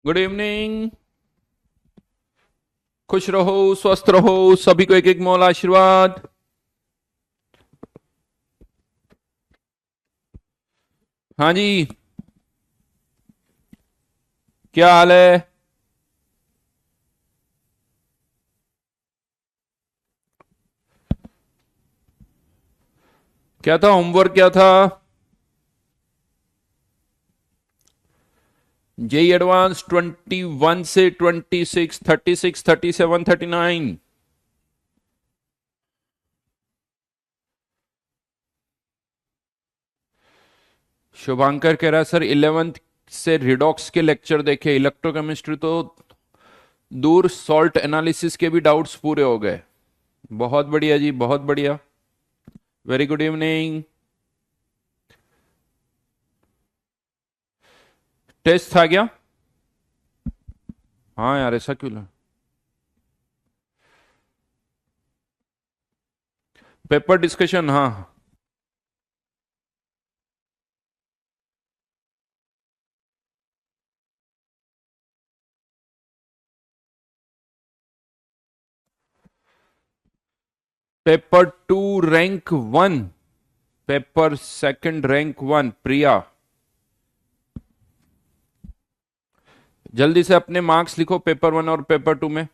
Good evening. खुश रहो, स्वस्थ रहो, सभी को एक एक मोल आशीर्वाद। हाँ जी, क्या हाल है? क्या था होमवर्क, क्या था? जेई एडवांस 21 से 26, 36, 37, 39। शुभांकर कह रहा है सर 11th से रिडॉक्स के लेक्चर देखे, इलेक्ट्रोकेमिस्ट्री तो दूर, सॉल्ट एनालिसिस के भी डाउट्स पूरे हो गए। बहुत बढ़िया जी, बहुत बढ़िया। Very good evening. टेस्ट था क्या? हाँ यार, ऐसा क्यों पेपर डिस्कशन, हाँ। Paper 2 rank 1, paper second rank 1 प्रिया। जल्दी से अपने मार्क्स लिखो पेपर 1 और पेपर 2 में।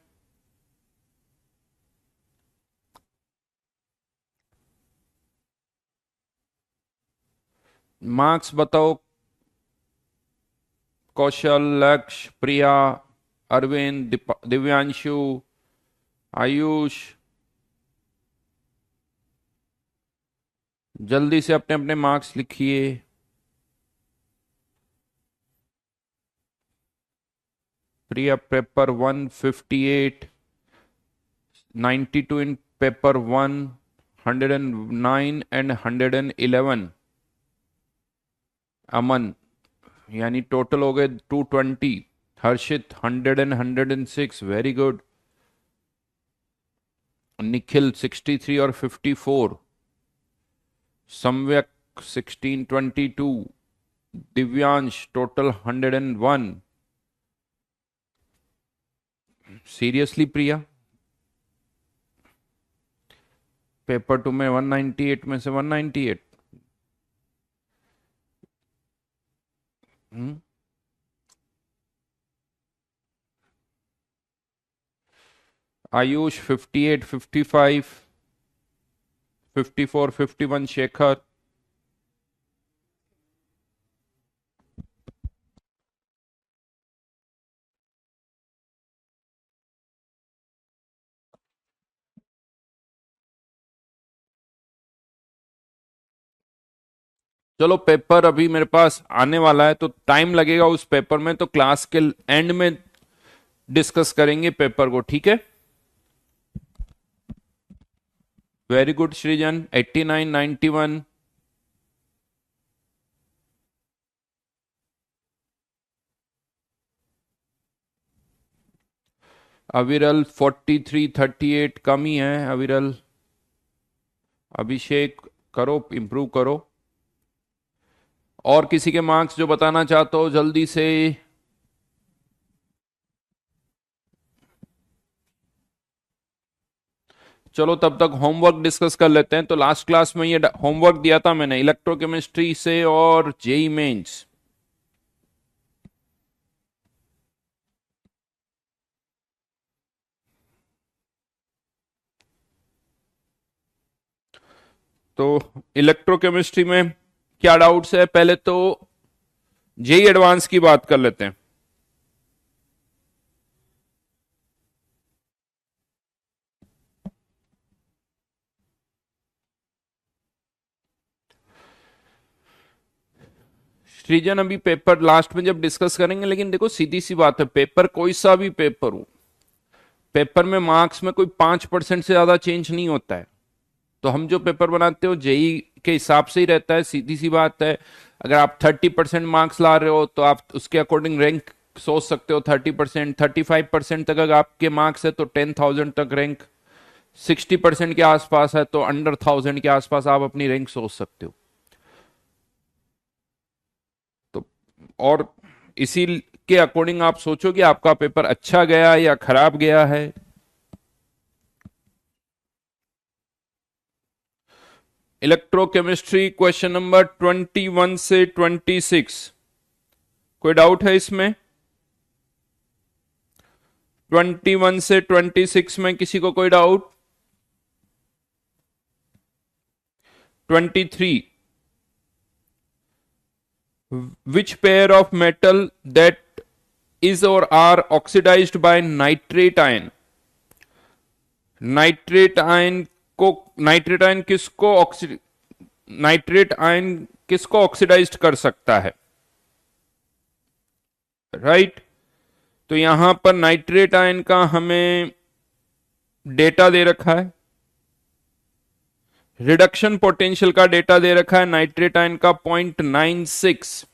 मार्क्स बताओ। कौशल, लक्ष्य, प्रिया, अरविंद, दिव्यांशु, आयुष। जल्दी से अपने अपने मार्क्स लिखिए। प्रिया पेपर 1 58, 92 इन पेपर 1, 109 एंड 111। अमन, यानी टोटल हो गए 220। हर्षित 100 एंड 106, वेरी गुड। निखिल 63 और 54। सम्यक 1622। दिव्यांश टोटल 101। सीरियसली प्रिया, पेपर 2 में 198 में से 198। हम्म। आयुष 58, 55, 54, 51 शेखर। चलो, पेपर अभी मेरे पास आने वाला है तो टाइम लगेगा उस पेपर में, तो क्लास के एंड में डिस्कस करेंगे पेपर को, ठीक है? वेरी गुड सृजन, 89, 91। अविरल 43, 38, कम ही है अविरल। अभिषेक, करो, इंप्रूव करो। और किसी के मार्क्स जो बताना चाहते हो जल्दी से। चलो, तब तक होमवर्क डिस्कस कर लेते हैं। तो लास्ट क्लास में ये होमवर्क दिया था मैंने इलेक्ट्रोकेमिस्ट्री से और जेई मेंस। तो इलेक्ट्रोकेमिस्ट्री में क्या डाउट्स है, पहले तो जेई एडवांस की बात कर लेते हैं। सृजन, अभी पेपर लास्ट में जब डिस्कस करेंगे, लेकिन देखो सीधी सी बात है, पेपर कोई सा भी पेपर हो, पेपर में मार्क्स में कोई 5% से ज्यादा चेंज नहीं होता है। तो हम जो पेपर बनाते हो जेई के हिसाब से ही रहता है, सीधी सी बात है। अगर आप 30% मार्क्स ला रहे हो तो आप उसके अकॉर्डिंग रैंक सोच सकते हो। 30%, 35% तक अगर आपके मार्क्स है तो 10,000 तक रैंक। 60% के आसपास है तो अंडर 1000 के आसपास आप अपनी रैंक सोच सकते हो। तो और इसी के अकॉर्डिंग आप सोचो कि आपका पेपर अच्छा गया या खराब गया है। इलेक्ट्रोकेमिस्ट्री क्वेश्चन नंबर 21 से 26, कोई डाउट है इसमें? 21 से 26 में किसी को कोई doubt? 23, which pair of metal that is or are oxidized by nitrate ion? Nitrate ion को, नाइट्रेट आयन किसको नाइट्रेट आयन किसको ऑक्सीडाइज कर सकता है? राइट तो यहां पर नाइट्रेट आयन का हमें डेटा दे रखा है, रिडक्शन पोटेंशियल का डेटा दे रखा है नाइट्रेट आयन का 0.96।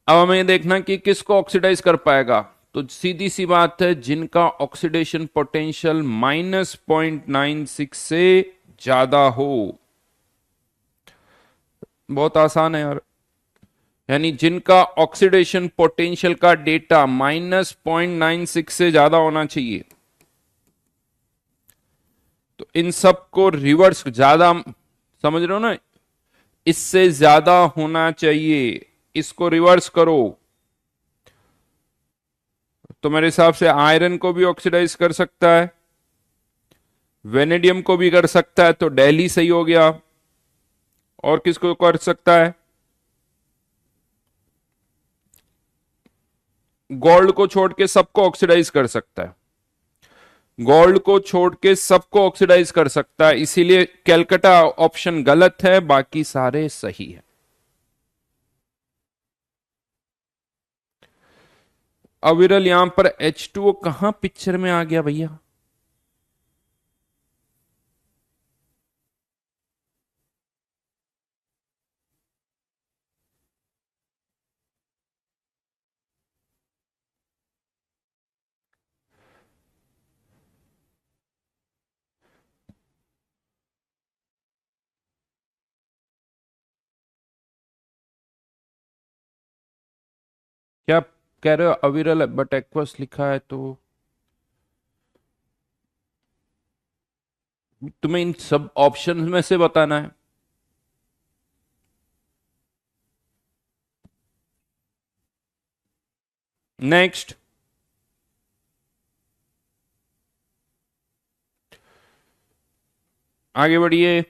अब हमें देखना कि किसको ऑक्सीडाइज कर पाएगा, तो सीधी सी बात है जिनका ऑक्सीडेशन पोटेंशियल -0.96 से ज्यादा हो। बहुत आसान है यार, यानी जिनका ऑक्सीडेशन पोटेंशियल का डेटा -0.96 से ज्यादा होना चाहिए, तो इन सब को रिवर्स, ज्यादा समझ रहे हो ना, इससे ज्यादा होना चाहिए, इसको रिवर्स करो। तो मेरे हिसाब से आयरन को भी ऑक्सीडाइज कर सकता है, वेनेडियम को भी कर सकता है, तो दिल्ली सही हो गया। और किसको कर सकता है? गोल्ड को छोड़ के सबको ऑक्सीडाइज कर सकता है, गोल्ड को छोड़ के सबको ऑक्सीडाइज कर सकता है, इसीलिए कैलकाटा ऑप्शन गलत है, बाकी सारे सही है। अविरल यहां पर H2O कहां पिक्चर में आ गया भैया? क्या कह रहे हो? अविरल बट एक्वस लिखा है, तो तुम्हें इन सब ऑप्शन में से बताना है। नेक्स्ट, आगे बढ़िए।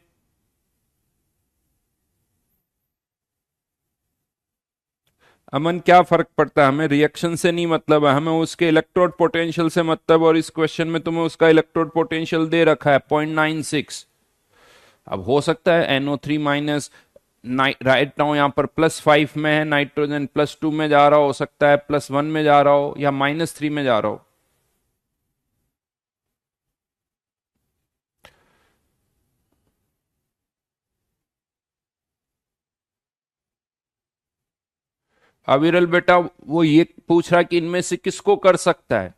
अमन क्या फर्क पड़ता है, हमें रिएक्शन से नहीं मतलब है, हमें उसके इलेक्ट्रोड पोटेंशियल से मतलब, और इस क्वेश्चन में तुम्हें उसका इलेक्ट्रोड पोटेंशियल दे रखा है 0.96। अब हो सकता है NO3 माइनस, राइट नाउ यहां पर +5 में है, नाइट्रोजन +2 में जा रहा हो सकता है, +1 में जा रहा हो, या -3 में जा रहा हो। अविरल बेटा वो ये पूछ रहा कि इनमें से किसको कर सकता है,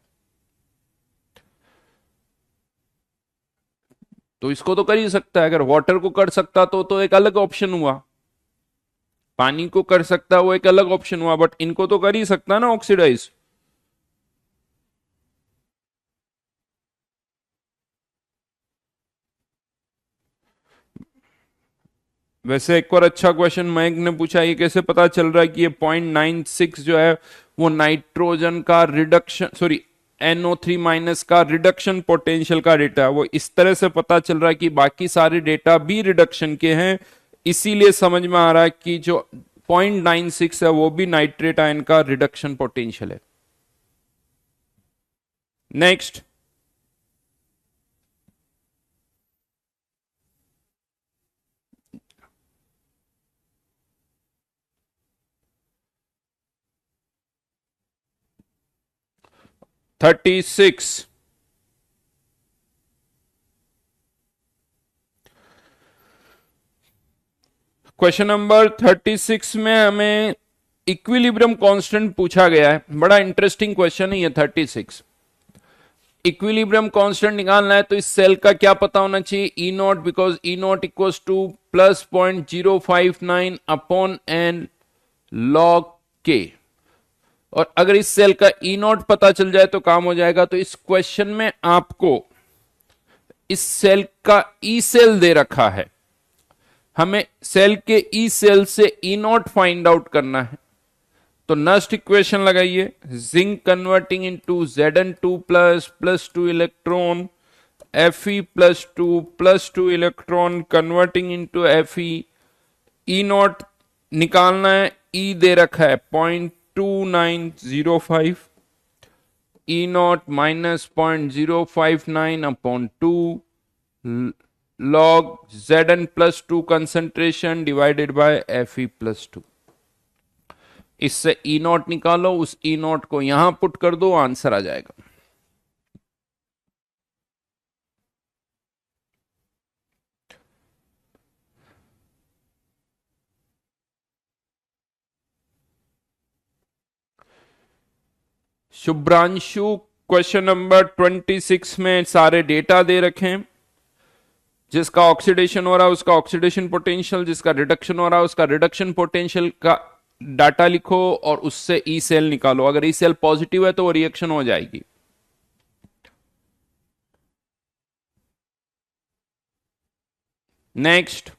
तो इसको तो कर ही सकता है। अगर वाटर को कर सकता तो एक अलग ऑप्शन हुआ, पानी को कर सकता वो एक अलग ऑप्शन हुआ, बट इनको तो कर ही सकता ना ऑक्सीडाइज। वैसे एक और अच्छा क्वेश्चन मयंक ने पूछा, ये कैसे पता चल रहा है कि ये 0.96 जो है वो नाइट्रोजन का रिडक्शन, सॉरी NO3 माइनस का रिडक्शन पोटेंशियल का डेटा है। वो इस तरह से पता चल रहा है कि बाकी सारे डेटा भी रिडक्शन के हैं, इसीलिए समझ में आ रहा है कि जो 0.96 है वो भी नाइट्रेट आयन का रिडक्शन पोटेंशियल है। Next, thirty six, question number 36 में हमें इक्विलिब्रियम कांस्टेंट पूछा गया है। बड़ा इंटरेस्टिंग क्वेश्चन है ये 36। इक्विलिब्रियम कांस्टेंट निकालना है तो इस सेल का क्या पता होना चाहिए? E0, because E0 equals to +0.059 upon n log k। और अगर इस सेल का ई नॉट पता चल जाए तो काम हो जाएगा। तो इस क्वेश्चन में आपको इस सेल का ई सेल दे रखा है, हमें सेल के ई सेल से ई नॉट फाइंड आउट करना है। तो नेक्स्ट इक्वेशन लगाइए, zinc converting into Zn2 plus 2 electron, Fe plus two electron converting into Fe, E naught निकालना है, ई दे रखा है 0.2905, E not minus 0.059 upon 2 log Zn plus 2 concentration divided by Fe plus 2। इससे ई नॉट निकालो, उस ई not को यहां पुट कर दो, आंसर आ जाएगा। शुभ्रांशु, क्वेश्चन नंबर 26 में सारे डेटा दे रखे हैं। जिसका ऑक्सीडेशन हो रहा है उसका ऑक्सीडेशन पोटेंशियल, जिसका रिडक्शन हो रहा है उसका रिडक्शन पोटेंशियल का डाटा लिखो और उससे ई सेल निकालो। अगर ई सेल पॉजिटिव है तो वो रिएक्शन हो जाएगी। नेक्स्ट,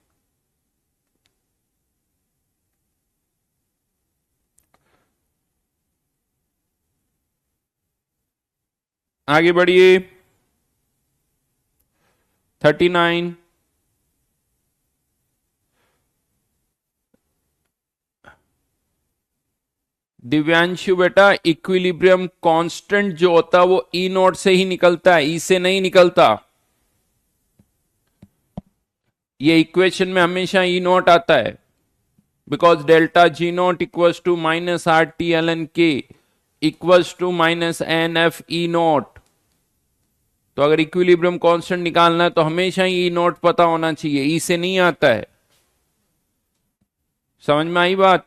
आगे बढ़िए। 39, दिव्यांशु बेटा, इक्विलिब्रियम कांस्टेंट जो होता है वो ई नॉट से ही निकलता है, ई से नहीं निकलता। ये इक्वेशन में हमेशा ई नॉट आता है, because delta G naught equals to minus R T L N K equals to minus N F E naught. तो अगर इक्विलिब्रियम कांस्टेंट निकालना है तो हमेशा ही ई नॉट पता होना चाहिए, ई से नहीं आता है। समझ में आई बात?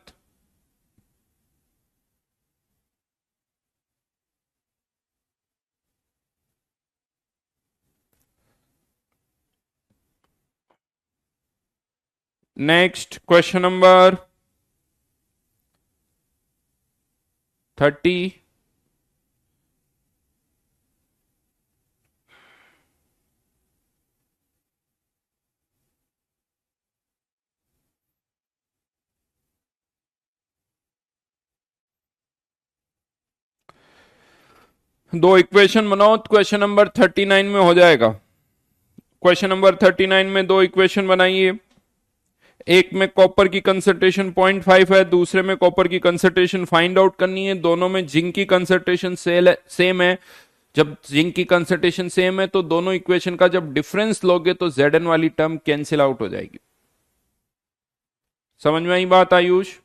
Next, question number 30। दो इक्वेशन बनाओ, क्वेश्चन नंबर 39 में हो जाएगा। क्वेश्चन नंबर 39 में दो इक्वेशन बनाइए। एक में कॉपर की कंसंट्रेशन 0.5 है, दूसरे में कॉपर की कंसंट्रेशन फाइंड आउट करनी है। दोनों में जिंक की कंसंट्रेशन सेम है। जब जिंक की कंसंट्रेशन सेम है तो दोनों इक्वेशन का जब डिफरेंस लोगे तो Zn वाली टर्म कैंसिल आउट हो जाएगी। समझ में आई बात Ayush?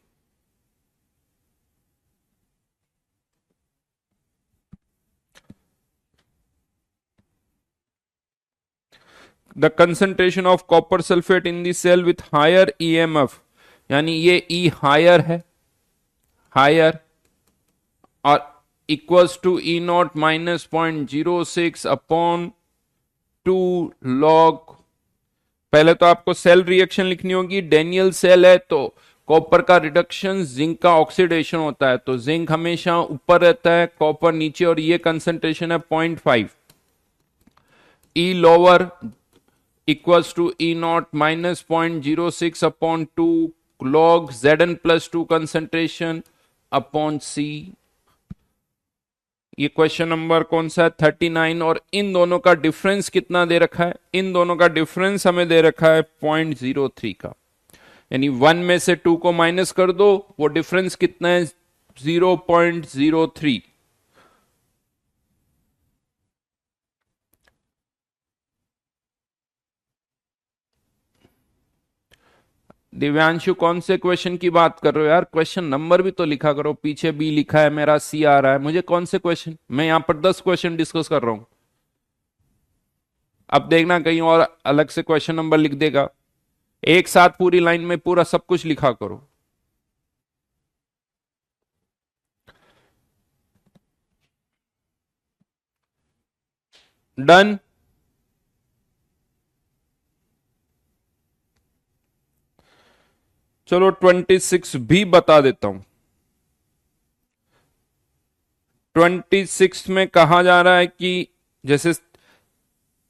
The concentration of copper sulphate in the cell with higher EMF, यानी ये ई हायर है, हायर, और equals to E not minus 0.06 upon 2 log. पहले तो आपको सेल रिएक्शन लिखनी होगी। डेनियल सेल है तो कॉपर का रिडक्शन, जिंक का ऑक्सीडेशन होता है, तो जिंक हमेशा ऊपर रहता है, कॉपर नीचे, और ये कंसंट्रेशन है 0.5। E lower equals to E not minus 0.06 upon 2 log Zn plus 2 concentration upon C. ये क्वेश्चन नंबर कौन सा है? 39। और इन दोनों का डिफरेंस कितना दे रखा है? इन दोनों का डिफरेंस हमें दे रखा है 0.03 का, यानी 1 में से 2 को माइनस कर दो, वो डिफरेंस कितना है? 0.03। दिव्यांशु, कौन से क्वेश्चन की बात कर रहे हो यार? क्वेश्चन नंबर भी तो लिखा करो, पीछे बी लिखा है, मेरा सी आ रहा है, मुझे कौन से क्वेश्चन? मैं यहां पर 10 क्वेश्चन डिस्कस कर रहा हूं। अब देखना कहीं और अलग से क्वेश्चन नंबर लिख देगा। एक साथ पूरी लाइन में पूरा सब कुछ लिखा करो। डन। चलो 26 भी बता देता हूं। 26 में कहा जा रहा है कि जैसे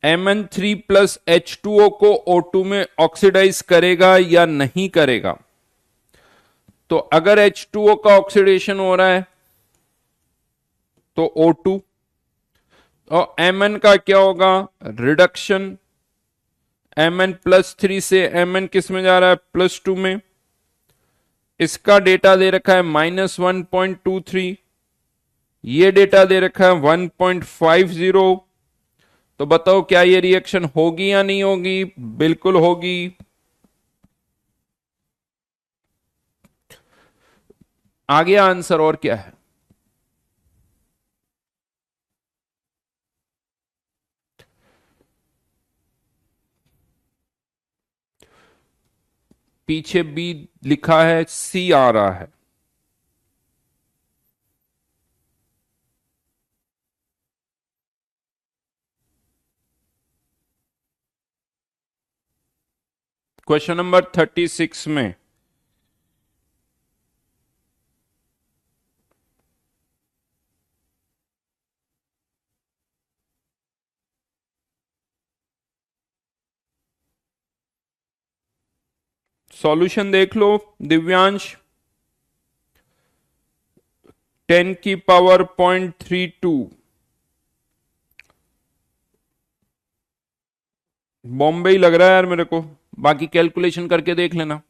Mn3 प्लस H2O को O2 में ऑक्सीडाइज करेगा या नहीं करेगा। तो अगर H2O का ऑक्सीडेशन हो रहा है तो O2, और Mn का क्या होगा, रिडक्शन। Mn+3 से Mn किस में जा रहा है, +2 में। इसका डेटा दे रखा है -1.23, ये डेटा दे रखा है 1.50। तो बताओ क्या ये रिएक्शन होगी या नहीं होगी? बिल्कुल होगी। आगे आंसर और क्या है? पीछे बी लिखा है, सी आ रहा है। क्वेश्चन नंबर 36 में सॉल्यूशन देख लो दिव्यांश। 10⁻32 बॉम्बे ही लग रहा है यार मेरे को, बाकी कैलकुलेशन करके देख लेना।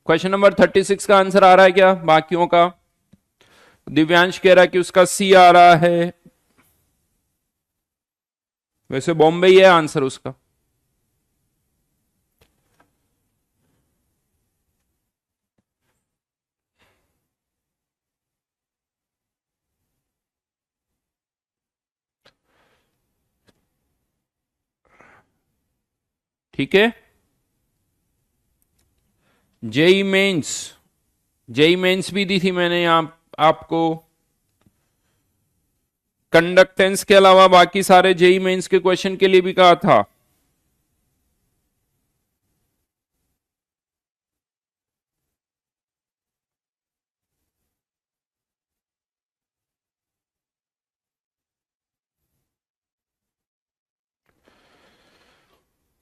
क्वेश्चन नंबर 36 का आंसर आ रहा है क्या बाकियों का? दिव्यांश कह रहा है कि उसका सी आ रहा है, वैसे बॉम्बे ही है आंसर उसका। ठीक है। जेई मेंस, जेई मेंस भी दी थी मैंने आपको। कंडक्टेंस के अलावा बाकी सारे जेई मेंस के क्वेश्चन के लिए भी कहा था।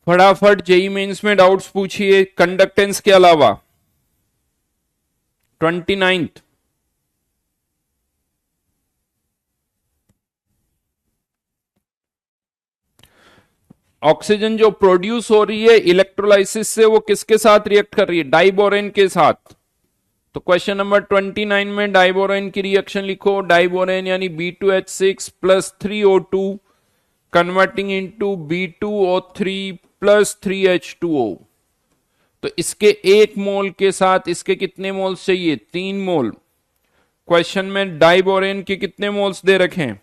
फटाफट जेई मेंस में डाउट्स पूछिए कंडक्टेंस के अलावा। 29th, ऑक्सीजन जो प्रोड्यूस हो रही है इलेक्ट्रोलाइसिस से, वो किसके साथ रिएक्ट कर रही है? डाइबोरेन के साथ। तो क्वेश्चन नंबर 29 में डाइबोरेन की रिएक्शन लिखो। डाइबोरेन यानी B2H6 plus 3O2 converting into B2O3 plus 3H2O। तो इसके 1 मोल के साथ इसके कितने मोल्स चाहिए? 3 मोल। क्वेश्चन में डाइबोरेन के कितने मोल्स दे रखे हैं?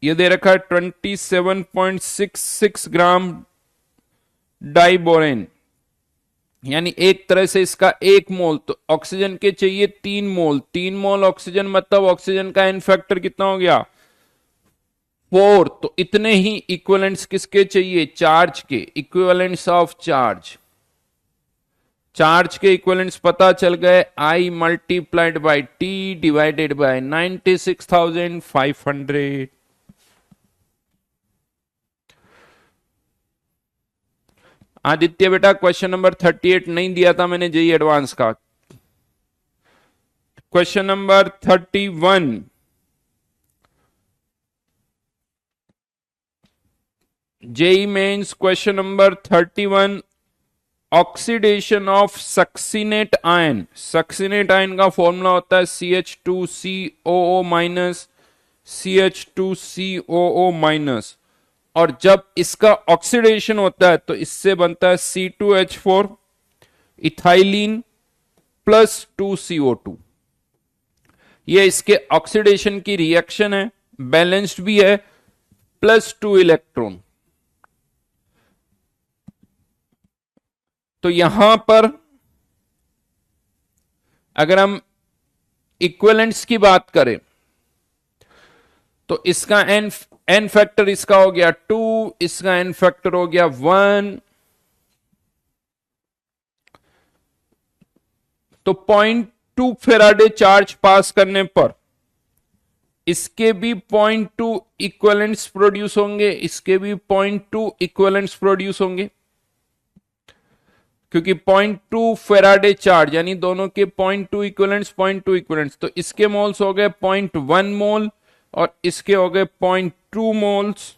ये दे रखा है 27.66 ग्राम डाइबोरेन, यानी एक तरह से इसका 1 मोल। तो ऑक्सीजन के चाहिए 3 मोल। 3 मोल ऑक्सीजन मतलब ऑक्सीजन का एन फैक्टर कितना हो गया? 4। तो इतने ही इक्विवेलेंट्स किसके चाहिए? चार्ज के, इक्विवेलेंट्स ऑफ चार्ज। चार्ज के इक्विवेलेंट्स पता चल गए, I multiplied by T divided by 96,500। Aditya बेटा क्वेश्चन नंबर 38 नहीं दिया था मैंने जेई एडवांस का। Question number 31, JEE mains question number 31, oxidation of succinate ion. Succinate ion का फॉर्मूला होता है CH2COO माइनस, CH2COO माइनस। और जब इसका ऑक्सीडेशन होता है तो इससे बनता है C2H4 इथाइलिन प्लस 2CO2। ये इसके ऑक्सीडेशन की रिएक्शन है, बैलेंस्ड भी है, +2 इलेक्ट्रॉन। तो यहां पर अगर हम इक्विवेलेंट्स की बात करें तो इसका एन फैक्टर इसका हो गया 2, इसका एन फैक्टर हो गया 1। तो 0.2 फेराडे चार्ज पास करने पर इसके भी 0.2 इक्विवेलेंट्स प्रोड्यूस होंगे, इसके भी 0.2 इक्विवेलेंट्स प्रोड्यूस होंगे, क्योंकि 0.2 फेराडे चार्ज यानी दोनों के 0.2 इक्विवेलेंट्स 0.2 इक्विवेलेंट्स, तो इसके मोल्स हो गए 0.1 मोल और इसके हो गए 0.2 मोल्स।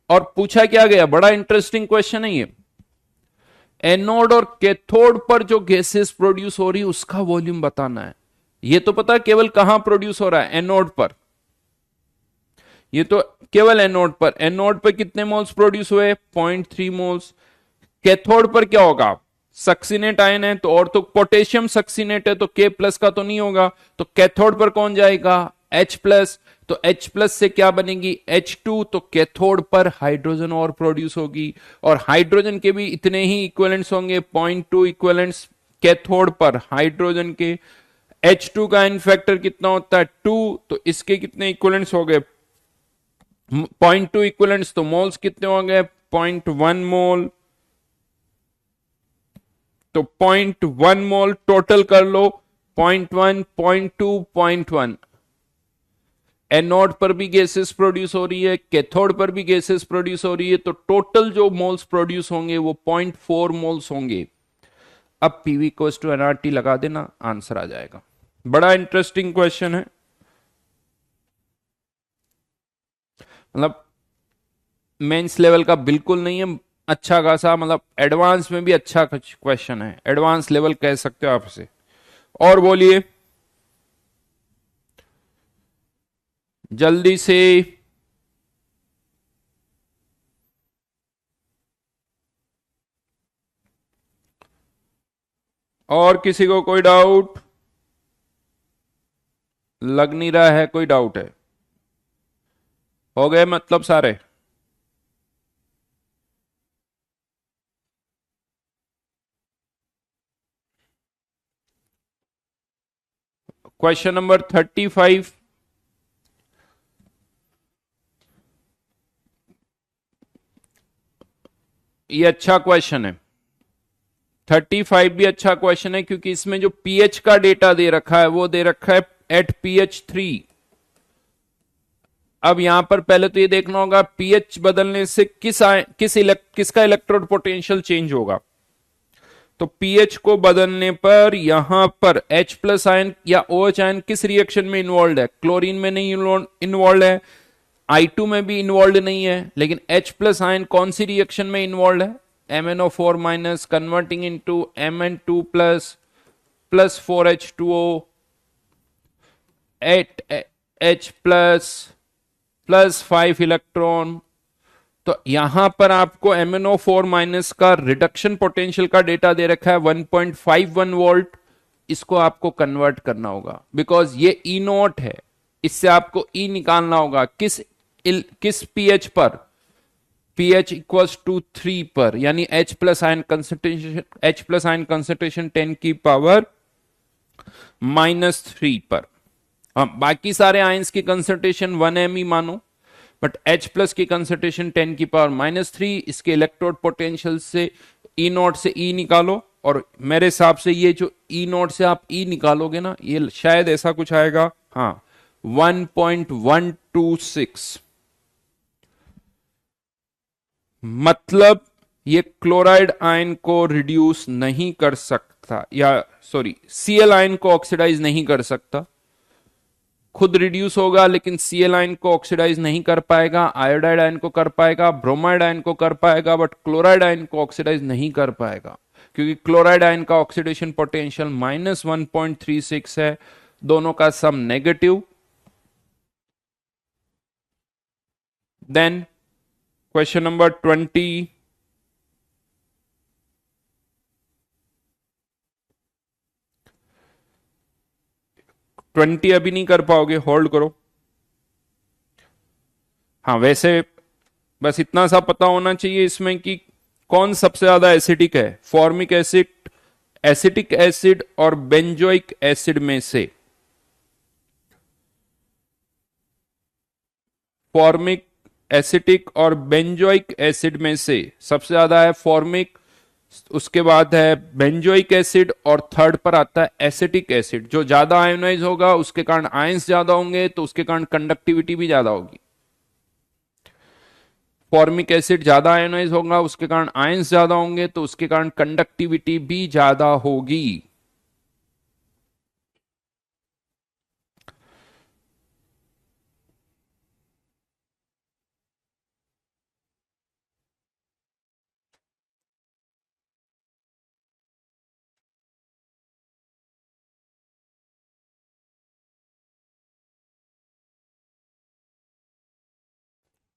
और पूछा क्या गया, बड़ा इंटरेस्टिंग क्वेश्चन है ये, एनोड और कैथोड पर जो गैसेस प्रोड्यूस हो रही है उसका वॉल्यूम बताना है। ये तो पता केवल कहां प्रोड्यूस हो रहा है, एनोड पर, ये तो केवल एनोड पर। एनोड पर कितने मोल्स प्रोड्यूस हुए, 0.3 मोल्स। कैथोड पर क्या होगा, सक्सीनेट आयन है तो, और तो पोटेशियम सक्सीनेट है तो के प्लस का तो नहीं होगा, तो कैथोड पर कौन जाएगा, H प्लस। तो H प्लस से क्या बनेगी, H2, तो कैथोड पर हाइड्रोजन और प्रोड्यूस होगी, और हाइड्रोजन के भी इतने ही इक्विवेलेंट्स होंगे, 0.2 इक्विवेलेंट्स कैथोड पर हाइड्रोजन के। H2 का इन फैक्टर कितना होता है, 2, तो इसके कितने इक्विवेलेंट्स हो गए, 0.2 इक्विवेलेंट्स, तो मोल्स कितने हो गए, 0.1 मोल। तो 0.1 मोल टोटल कर लो, 0.1, 0.2, 0.1। एनोड पर भी गैसेस प्रोड्यूस हो रही है, कैथोड पर भी गैसेस प्रोड्यूस हो रही है, तो टोटल जो मोल्स प्रोड्यूस होंगे वो 0.4 मोल्स होंगे। अब पीवी इक्वल्स टू एनआरटी लगा देना, आंसर आ जाएगा। बड़ा इंटरेस्टिंग क्वेश्चन है, मतलब मेंस लेवल का बिल्कुल नहीं है, अच्छा खासा, मतलब एडवांस में भी अच्छा क्वेश्चन है, एडवांस लेवल कह सकते हो आप इसे। और बोलिए जल्दी से। और किसी को कोई डाउट लग नहीं रहा है, कोई डाउट है, हो गए मतलब सारे। क्वेश्चन नंबर 35, ये अच्छा क्वेश्चन है। 35 भी अच्छा क्वेश्चन है, क्योंकि इसमें जो पीएच का डेटा दे रखा है वो दे रखा है एट pH 3। अब यहां पर पहले तो ये देखना होगा पीएच बदलने से किसका इलेक्ट्रोड पोटेंशियल चेंज होगा। तो पीएच को बदलने पर यहां पर H प्लस आयन या OH आयन किस रिएक्शन में इन्वॉल्व है, क्लोरीन में नहीं इन्वॉल्व है, I2 में भी इन्वॉल्व नहीं है, लेकिन H प्लस आयन कौन सी रिएक्शन में इन्वॉल्व है, MnO4 minus converting into Mn2 plus plus 4H2O 8H plus plus 5 electron. तो यहां पर आपको MnO4 माइनस का रिडक्शन पोटेंशियल का डेटा दे रखा है 1.51 वोल्ट, इसको आपको कन्वर्ट करना होगा, बिकॉज ये ई नोट है, इससे आपको ई निकालना होगा किस पीएच पर, pH इक्वल्स टू 3 पर, यानी H प्लस आयन कंसेंट्रेशन 10 की पावर -3 पर। बाकी सारे आयंस की कंसेंट्रेशन 1 m मानो, बट H प्लस की कंसेंट्रेशन 10 की पावर -3। इसके इलेक्ट्रोड पोटेंशियल से ई नॉट से ई निकालो, और मेरे हिसाब से ये जो ई नॉट से आप ई निकालोगे ना, ये शायद ऐसा कुछ आएगा, हाँ 1.126, मतलब ये क्लोराइड आयन को रिड्यूस नहीं कर सकता, या सॉरी Cl आयन को ऑक्सीडाइज नहीं कर सकता, खुद रिड्यूस होगा लेकिन Cl आयन को ऑक्सीडाइज नहीं कर पाएगा, आयोडाइड आयन को कर पाएगा, ब्रोमाइड आयन को कर पाएगा, बट क्लोराइड आयन को ऑक्सीडाइज नहीं कर पाएगा, क्योंकि क्लोराइड आयन का ऑक्सीडेशन पोटेंशियल -1.36 है, दोनों का some negative. Then question number 20, अभी नहीं कर पाओगे, होल्ड करो। हाँ वैसे बस इतना सा पता होना चाहिए इसमें कि कौन सबसे ज्यादा एसिडिक है, फॉर्मिक एसिड, एसिटिक एसिड और बेंजोइक एसिड में से। फॉर्मिक एसिटिक और बेंजोइक एसिड में से सबसे ज्यादा है फॉर्मिक, उसके बाद है बेंजोइक एसिड और थर्ड पर आता है एसिटिक एसिड। जो ज्यादा आयोनाइज होगा उसके कारण आयंस ज्यादा होंगे, तो उसके कारण कंडक्टिविटी भी ज्यादा होगी। फॉर्मिक एसिड ज्यादा आयोनाइज होगा, उसके कारण आयंस ज्यादा होंगे, तो उसके कारण कंडक्टिविटी भी ज्यादा होगी।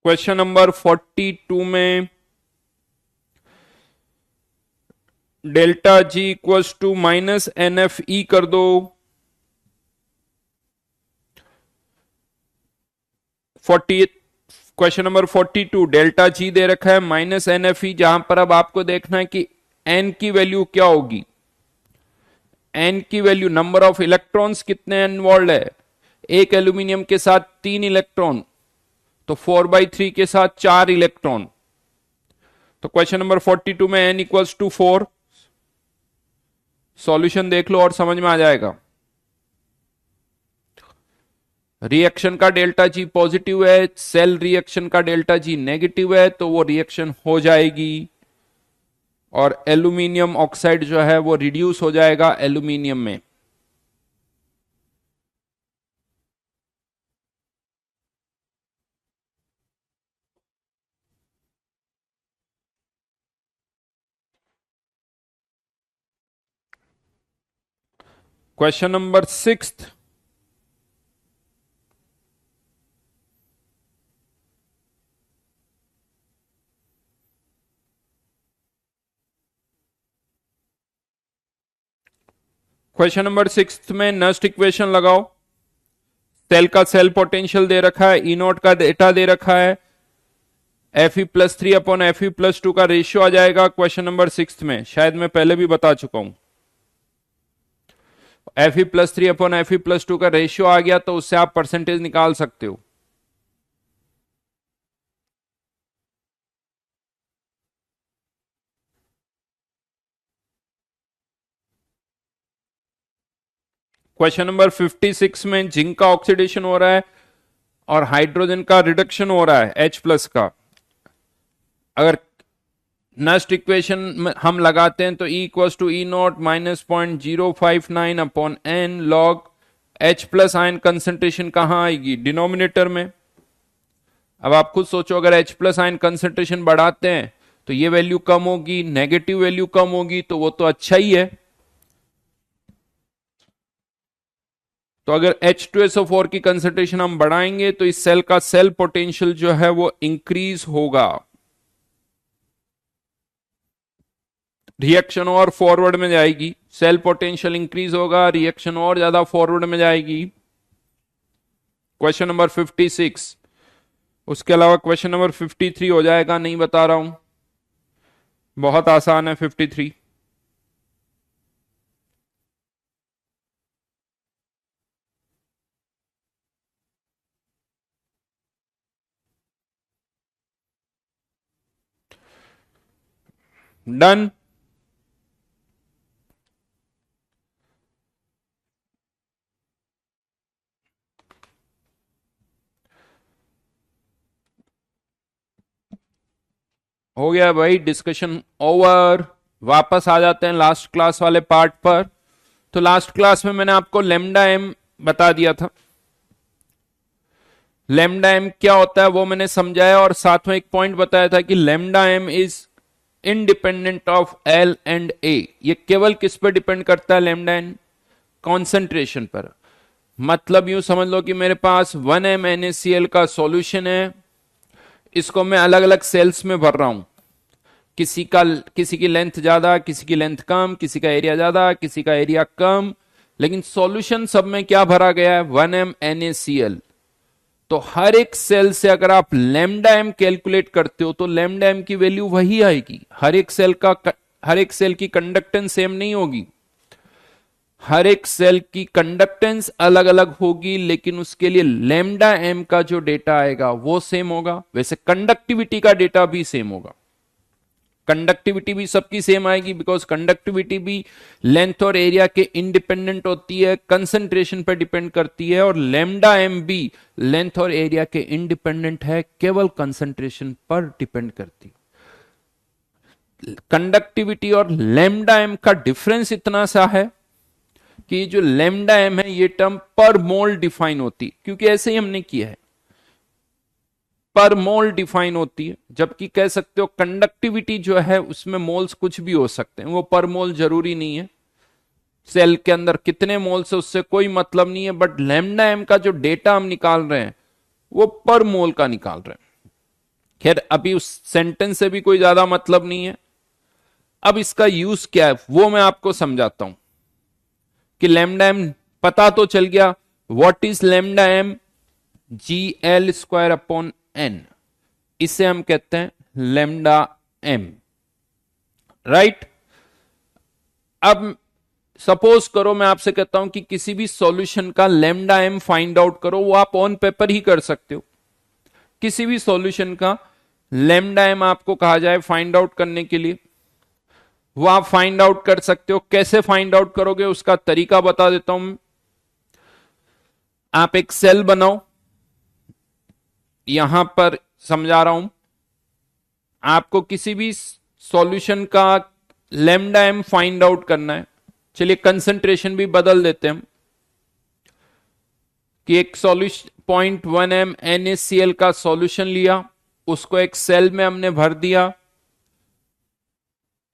क्वेश्चन नंबर 42 में delta G equals to minus N F E कर दो। 40 क्वेश्चन नंबर 42 डेल्टा जी दे रखा है माइनस एन एफ ई, जहां पर अब आपको देखना है कि एन की वैल्यू क्या होगी। एन की वैल्यू नंबर ऑफ इलेक्ट्रॉन्स कितने इन्वॉल्व है, एक एल्यूमिनियम के साथ 3 इलेक्ट्रॉन, तो 4/3 के साथ 4 इलेक्ट्रॉन। तो क्वेश्चन नंबर 42 में n इक्वल्स टू 4। सॉल्यूशन देख लो और समझ में आ जाएगा। रिएक्शन का डेल्टा जी पॉजिटिव है, सेल रिएक्शन का डेल्टा जी नेगेटिव है, तो वो रिएक्शन हो जाएगी और एल्यूमिनियम ऑक्साइड जो है वो रिड्यूस हो जाएगा एल्यूमिनियम में। Question number 6। क्वेश्चन नंबर 6 में नेक्स्ट इक्वेशन लगाओ। सेल का सेल पोटेंशियल दे रखा है, ई नॉट का डेटा दे रखा है, Fe+3/Fe+2 का रेशियो आ जाएगा क्वेश्चन नंबर 6 में। शायद मैं पहले भी बता चुका हूं। Fe+3/Fe+2 का रेशियो आ गया तो उससे आप परसेंटेज निकाल सकते हो। क्वेश्चन नंबर 56 में जिंक का ऑक्सीडेशन हो रहा है और हाइड्रोजन का रिडक्शन हो रहा है H+ का। अगर नेक्स्ट इक्वेशन हम लगाते हैं तो E equals to E not -0.059/n log H+ ion concentration कहां आएगी, डिनोमिनेटर में। अब आप खुद सोचो, अगर H+ आयन कंसेंट्रेशन बढ़ाते हैं तो ये वैल्यू कम होगी, नेगेटिव वैल्यू कम होगी, तो वो तो अच्छा ही है। तो अगर H2SO4 की कंसेंट्रेशन हम बढ़ाएंगे तो इस सेल का सेल पोटेंशियल जो है वो इंक्रीज होगा, रिएक्शन और फॉरवर्ड में जाएगी। सेल पोटेंशियल इंक्रीज होगा, रिएक्शन और ज्यादा फॉरवर्ड में जाएगी। Question number 56। उसके अलावा क्वेश्चन नंबर 53 हो जाएगा, नहीं बता रहा हूं, बहुत आसान है 53। डन। हो गया भाई, डिस्कशन ओवर। वापस आ जाते हैं लास्ट क्लास वाले पार्ट पर। तो लास्ट क्लास में मैंने आपको लेमडा एम बता दिया था। लेमडा एम क्या होता है वो मैंने समझाया, और साथ में एक पॉइंट बताया था कि lambda M is independent of L and A. ये केवल किस पर डिपेंड करता है, लेमडा एन कॉन्सेंट्रेशन पर। मतलब यूं समझ लो कि मेरे पास 1m NaCl का सॉल्यूशन है, इसको मैं अलग अलग सेल्स में भर रहा हूं। किसी की लेंथ ज्यादा, किसी की लेंथ कम, किसी का एरिया ज्यादा, किसी का एरिया कम, लेकिन सॉल्यूशन सब में क्या भरा गया है, 1m NaCl। तो हर एक सेल से अगर आप लेमडा एम कैलकुलेट करते हो तो लेमडा एम की वैल्यू वही आएगी। हर एक सेल की कंडक्टेंस सेम नहीं होगी। हर एक सेल की कंडक्टेंस अलग अलग होगी, लेकिन उसके लिए लैम्डा एम का जो डेटा आएगा वो सेम होगा। वैसे कंडक्टिविटी का डेटा भी सेम होगा, कंडक्टिविटी भी सबकी सेम आएगी, बिकॉज कंडक्टिविटी भी लेंथ और एरिया के इंडिपेंडेंट होती है, कंसंट्रेशन पर डिपेंड करती है, और लैम्डा एम भी लेंथ और एरिया के इंडिपेंडेंट है, केवल कंसंट्रेशन पर डिपेंड करती है। कंडक्टिविटी और लैम्डा एम का डिफरेंस इतना सा है कि जो लैम्डा एम है ये टर्म पर मोल डिफाइन होती, क्योंकि ऐसे ही हमने किया है, पर मोल डिफाइन होती है, जबकि कह सकते हो कंडक्टिविटी जो है उसमें मोल्स कुछ भी हो सकते हैं, वो पर मोल जरूरी नहीं है। सेल के अंदर कितने मोल्स है उससे कोई मतलब नहीं है, बट लैम्डा एम का जो डेटा हम निकाल रहे हैं वो पर मोल का निकाल रहे हैं। खैर अभी उस सेंटेंस से भी कोई ज्यादा मतलब नहीं है। अब इसका यूज क्या है वो मैं आपको समझाता हूं कि लैम्डा एम पता तो चल गया, what is lambda M, GL square upon N, इसे हम कहते हैं लैम्डा एम, राइट। अब सपोज करो मैं आपसे कहता हूं कि किसी भी सॉल्यूशन का लैम्डा एम फाइंड आउट करो, वो आप ऑन पेपर ही कर सकते हो। किसी भी सॉल्यूशन का लैम्डा एम आपको कहा जाए फाइंड आउट करने के लिए, वो आप फाइंड आउट कर सकते हो। कैसे फाइंड आउट करोगे उसका तरीका बता देता हूं। आप एक सेल बनाओ, यहां पर समझा रहा हूं, आपको किसी भी सॉल्यूशन का लैम्डा एम फाइंड आउट करना है। चलिए कंसंट्रेशन भी बदल देते हैं हम, कि एक सॉल्यूशन 0.1 m NaCl का सॉल्यूशन लिया, उसको एक सेल में हमने भर दिया,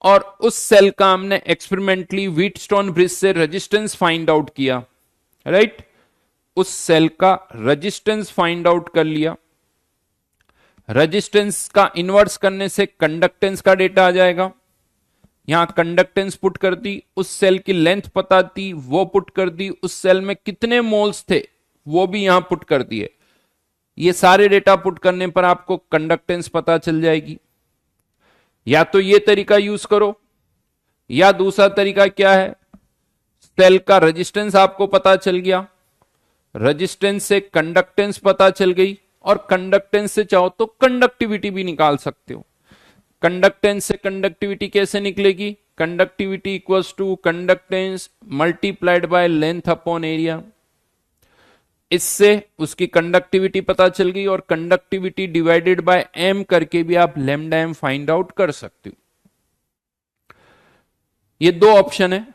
और उस सेल का हमने एक्सपेरिमेंटली व्हीटस्टोन ब्रिज से रेजिस्टेंस फाइंड आउट किया, राइट। उस सेल का रेजिस्टेंस फाइंड आउट कर लिया, रेजिस्टेंस का इनवर्स करने से कंडक्टेंस का डेटा आ जाएगा। यहां कंडक्टेंस पुट कर दी, उस सेल की लेंथ पता थी वो पुट कर दी, उस सेल में कितने मोल्स थे वो भी यहां पुट कर दिए। ये सारे डेटा पुट करने पर आपको कंडक्टेंस पता चल जाएगी। या तो ये तरीका यूज करो, या दूसरा तरीका क्या है, सेल का रेजिस्टेंस आपको पता चल गया, रेजिस्टेंस से कंडक्टेंस पता चल गई, और कंडक्टेंस से चाहो तो कंडक्टिविटी भी निकाल सकते हो। कंडक्टेंस से कंडक्टिविटी कैसे निकलेगी, conductivity equals to conductance multiplied by length upon area. इससे उसकी कंडक्टिविटी पता चल गई, और कंडक्टिविटी डिवाइडेड बाय m करके भी आप लैम्डा एम फाइंड आउट कर सकते हो। ये दो ऑप्शन है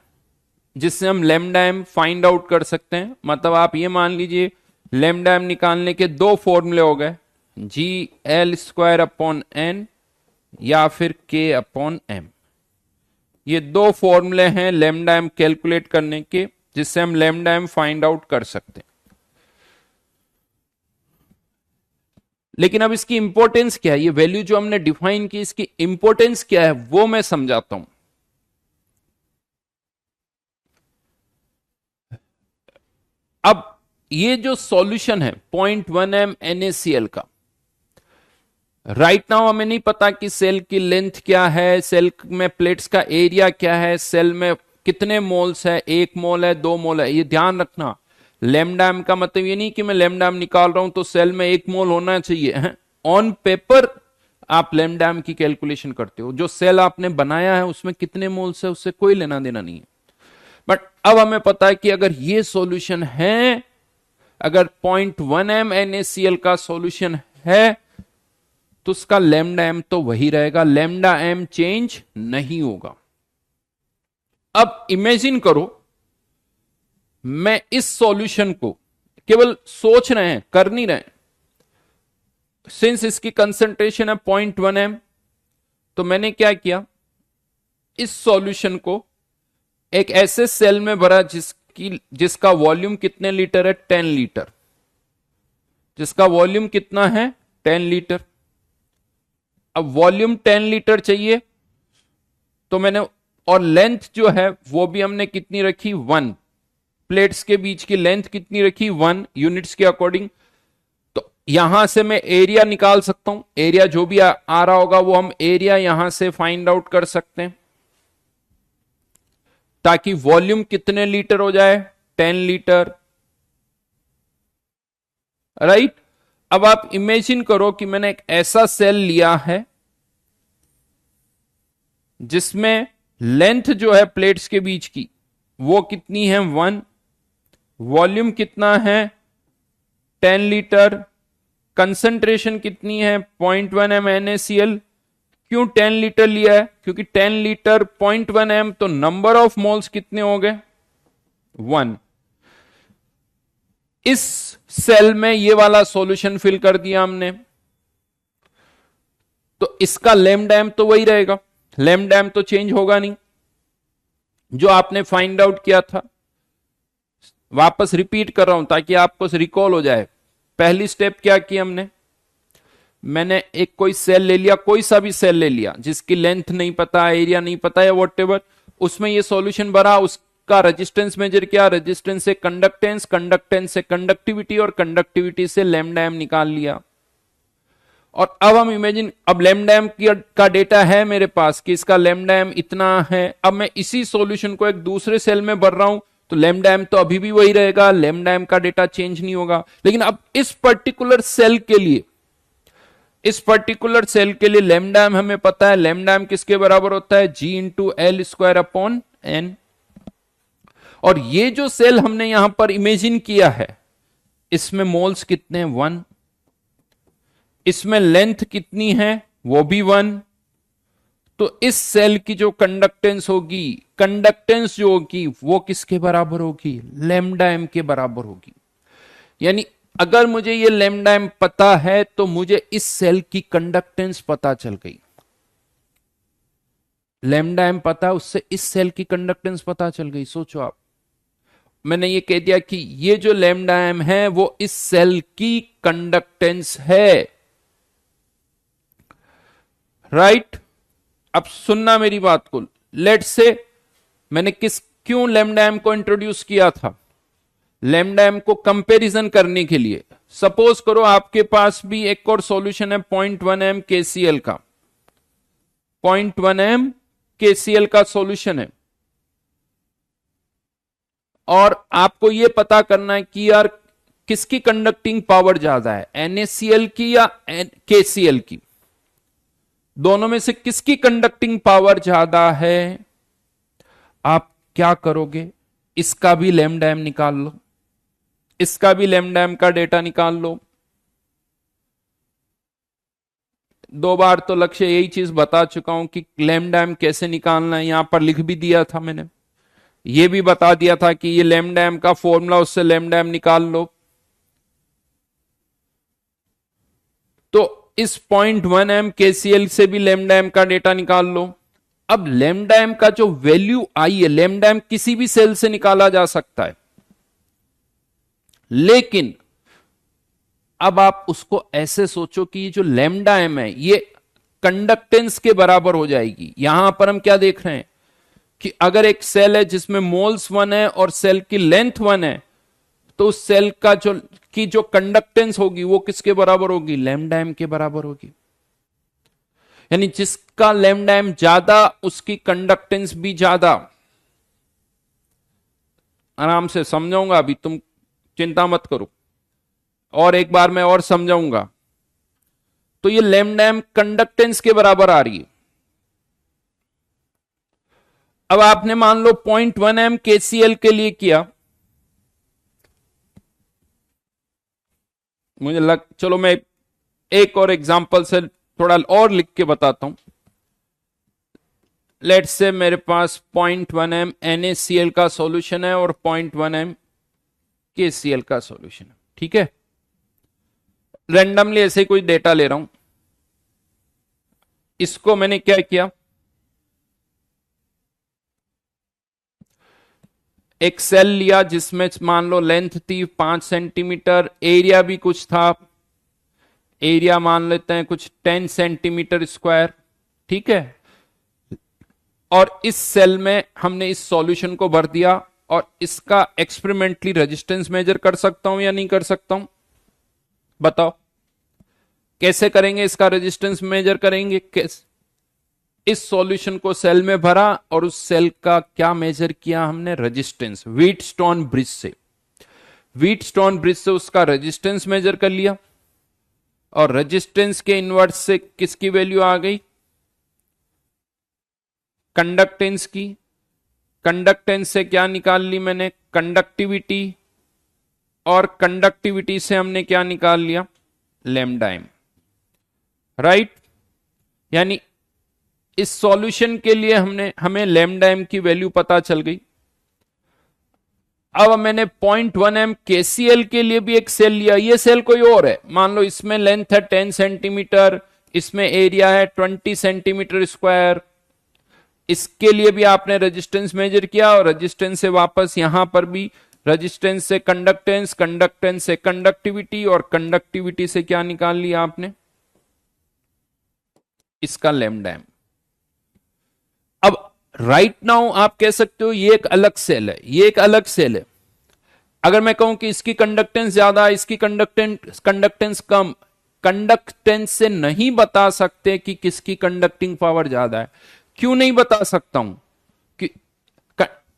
जिससे हम लैम्डा एम फाइंड आउट कर सकते हैं। मतलब आप ये मान लीजिए लैम्डा एम निकालने के दो फॉर्मूले हो गए, GL स्क्वायर अपॉन N या फिर K अपॉन M। ये दो फॉर्मूले हैं लैम्डा एम कैलकुलेट करने के, जिससे हम लैम्डा एम फाइंड आउट कर सकते हैं। लेकिन अब इसकी इंपॉर्टेंस क्या है, ये वैल्यू जो हमने डिफाइन की इसकी इंपॉर्टेंस क्या है वो मैं समझाता हूं। अब ये जो सॉल्यूशन है 0.1 m NaCl का, राइट नाउ हमें नहीं पता कि सेल की लेंथ क्या है, सेल में प्लेट्स का एरिया क्या है, सेल में कितने मोल्स है, 1 मोल है 2 मोल है। ये ध्यान रखना, लैम्डा एम का मतलब ये नहीं कि मैं लैम्डा एम निकाल रहा हूं तो सेल में 1 मोल होना चाहिए। ऑन पेपर आप लैम्डा एम की कैलकुलेशन करते हो, जो सेल आपने बनाया है उसमें कितने मोल्स है उससे कोई लेना देना नहीं है। बट अब हमें पता है कि अगर ये सॉल्यूशन है, अगर 0.1 m NaCl का सॉल्यूशन है, तो उसका लैम्डा एम तो वही रहेगा, लैम्डा एम चेंज नहीं होगा। अब इमेजिन करो मैं इस सॉल्यूशन को केवल सोच रहे हैं, कर नहीं रहे, सिंस इसकी कंसंट्रेशन है 0.1 m, तो मैंने क्या किया, इस सॉल्यूशन को एक ऐसे सेल में भरा जिसका वॉल्यूम कितने लीटर है, 10 लीटर। जिसका वॉल्यूम कितना है, 10 लीटर। अब वॉल्यूम 10 लीटर चाहिए, तो मैंने, और लेंथ जो है वो भी हमने कितनी रखी, 1। प्लेट्स के बीच की लेंथ कितनी रखी, 1 यूनिट्स के अकॉर्डिंग। तो यहां से मैं एरिया निकाल सकता हूं, एरिया जो भी आ रहा होगा वो हम एरिया यहां से फाइंड आउट कर सकते हैं। ताकि वॉल्यूम कितने लीटर हो जाए, 10 लीटर, राइट। अब आप इमेजिन करो कि मैंने एक ऐसा सेल लिया है जिसमें लेंथ जो है प्लेट्स के बीच की वो कितनी है 1, वॉल्यूम कितना है 10 लीटर, कंसंट्रेशन कितनी है 0.1 m NaCl। क्यों 10 लीटर लिया है? क्योंकि 10 लीटर 0.1 m, तो नंबर ऑफ मोल्स कितने हो गए 1। इस सेल में ये वाला सॉल्यूशन फिल कर दिया हमने, तो इसका लैम्डा एम तो वही रहेगा, लैम्डा एम तो चेंज होगा नहीं जो आपने फाइंड आउट किया था। वापस रिपीट कर रहा हूं ताकि आपको रिकॉल हो जाए। पहली स्टेप क्या की हमने, मैंने एक कोई सेल ले लिया, कोई सा भी सेल ले लिया जिसकी लेंथ नहीं पता, एरिया नहीं पता या व्हाटएवर, उसमें ये सॉल्यूशन भरा, उसका रेजिस्टेंस मेजर किया, रेजिस्टेंस से कंडक्टेंस, कंडक्टेंस से कंडक्टिविटी और कंडक्टिविटी से लैम्डा एम निकाल लिया। और अब हम इमेजिन, अब लैम्डा एम का डेटा है मेरे पास कि इसका लैम्डा एम इतना है। अब मैं इसी सॉल्यूशन को एक दूसरे सेल में भर रहा हूं तो लैम्डा एम तो अभी भी वही रहेगा, लैम्डा एम का डेटा चेंज नहीं होगा। लेकिन अब इस पर्टिकुलर सेल के लिए, इस पर्टिकुलर सेल के लिए लैम्डा एम हमें पता है, लैम्डा एम किसके बराबर होता है G into L square upon N. और ये जो सेल हमने यहां पर इमेजिन किया है इसमें मोल्स कितने हैं 1, इसमें लेंथ कितनी है वो भी 1। तो इस सेल की जो कंडक्टेंस होगी, कंडक्टेंस जो होगी वो किसके बराबर होगी, लैम्डा एम के बराबर होगी। यानी अगर मुझे ये लैम्डा एम पता है तो मुझे इस सेल की कंडक्टेंस पता चल गई। लैम्डा एम पता, उससे इस सेल की कंडक्टेंस पता चल गई। सोचो आप, मैंने ये कह दिया कि ये जो लैम्डा एम है वो इस सेल की कंडक्टेंस है, राइट। अब सुनना मेरी बात को, लेट्स से मैंने क्यों लैम्डा एम को इंट्रोड्यूस किया था, लैम्डा एम को कंपैरिजन करने के लिए। सपोज करो आपके पास भी एक और सॉल्यूशन है 0.1 m KCl का, 0.1 m KCl का सॉल्यूशन है, और आपको यह पता करना है कि यार किसकी कंडक्टिंग पावर ज्यादा है, NaCl की या KCl की, दोनों में से किसकी कंडक्टिंग पावर ज्यादा है। आप क्या करोगे, इसका भी लैम्डा एम निकाल लो, इसका भी लैम्डा एम का डेटा निकाल लो। 2 बार तो लक्ष्य यही चीज बता चुका हूं कि लैम्डा एम कैसे निकालना है, यहां पर लिख भी दिया था मैंने, ये भी बता दिया था कि ये लैम्डा एम का फॉर्मूला, उससे लैम्डा एम निकाल लो। तो इस 0.1 m KCl से भी लैम्डा एम का डेटा निकाल लो। अब लैम्डा एम का जो वैल्यू आई है, लैम्डा एम किसी भी सेल से निकाला जा सकता है, लेकिन अब आप उसको ऐसे सोचो कि ये जो लैम्डा एम है ये कंडक्टेंस के बराबर हो जाएगी। यहां पर हम क्या देख रहे हैं कि अगर एक सेल है जिसमें मोल्स 1 है और सेल की लेंथ 1 है, तो उस सेल का जो कंडक्टेंस होगी वो किसके बराबर होगी, लैम्डा एम के बराबर होगी। यानी जिसका लैम्डा एम ज्यादा उसकी कंडक्टेंस भी ज्यादा। आराम से समझाऊंगा, अभी तुम चिंता मत करो, और एक बार मैं और समझाऊंगा। तो ये लैम्डा एम कंडक्टेंस के बराबर आ रही है। अब आपने मान लो 0.1 m KCl के लिए किया, चलो मैं एक और एग्जांपल से थोड़ा और लिख के बताता हूं। लेट्स से मेरे पास 0.1 m NaCl का सॉल्यूशन है और 0.1 m KCl का सॉल्यूशन है, ठीक है। रैंडमली ऐसे कोई डेटा ले रहा हूं, इसको मैंने क्या किया, एक सेल लिया जिसमें मान लो लेंथ थी 5 सेंटीमीटर, एरिया भी कुछ था, एरिया मान लेते हैं कुछ 10 सेंटीमीटर स्क्वायर, ठीक है। और इस सेल में हमने इस सॉल्यूशन को भर दिया, और इसका एक्सपेरिमेंटली रेजिस्टेंस मेजर कर सकता हूं या नहीं कर सकता हूं, बताओ कैसे करेंगे, इसका रेजिस्टेंस मेजर करेंगे कैसे। इस सॉल्यूशन को सेल में भरा और उस सेल का क्या मेजर किया हमने, रेजिस्टेंस, व्हीटस्टोन ब्रिज से, व्हीटस्टोन ब्रिज से उसका रेजिस्टेंस मेजर कर लिया और रेजिस्टेंस के इनवर्स से किसकी वैल्यू आ गई, कंडक्टेंस की। कंडक्टेंस से क्या निकाल ली मैंने, कंडक्टिविटी, और कंडक्टिविटी से हमने क्या निकाल लिया, लैम्डा एम, राइट। यानी इस सॉल्यूशन के लिए हमें लैम्डा एम की वैल्यू पता चल गई। अब मैंने 0.1 एम केसीएल के लिए भी एक सेल लिया, ये सेल कोई और है, मान लो इसमें लेंथ है 10 सेंटीमीटर, इसमें एरिया है 20 सेंटीमीटर स्क्वायर। इसके लिए भी आपने रेजिस्टेंस मेजर किया और रेजिस्टेंस से वापस यहां पर भी रेजिस्टेंस से कंडक्टेंस, कंडक्टेंस से कंडक्टिविटी, और कंडक्टिविटी से क्या निकाल लिया आपने, इसका लैम्डा एम। अब राइट नाउ आप कह सकते हो ये एक अलग सेल है, ये एक अलग सेल है। अगर मैं कहूं कि इसकी कंडक्टेंस ज्यादा, इसकी कंडक्टेंस कम, कंडक्टेंस से नहीं बता सकते कि किसकी कंडक्टिंग पावर ज्यादा है। क्यों नहीं बता सकता हूं कि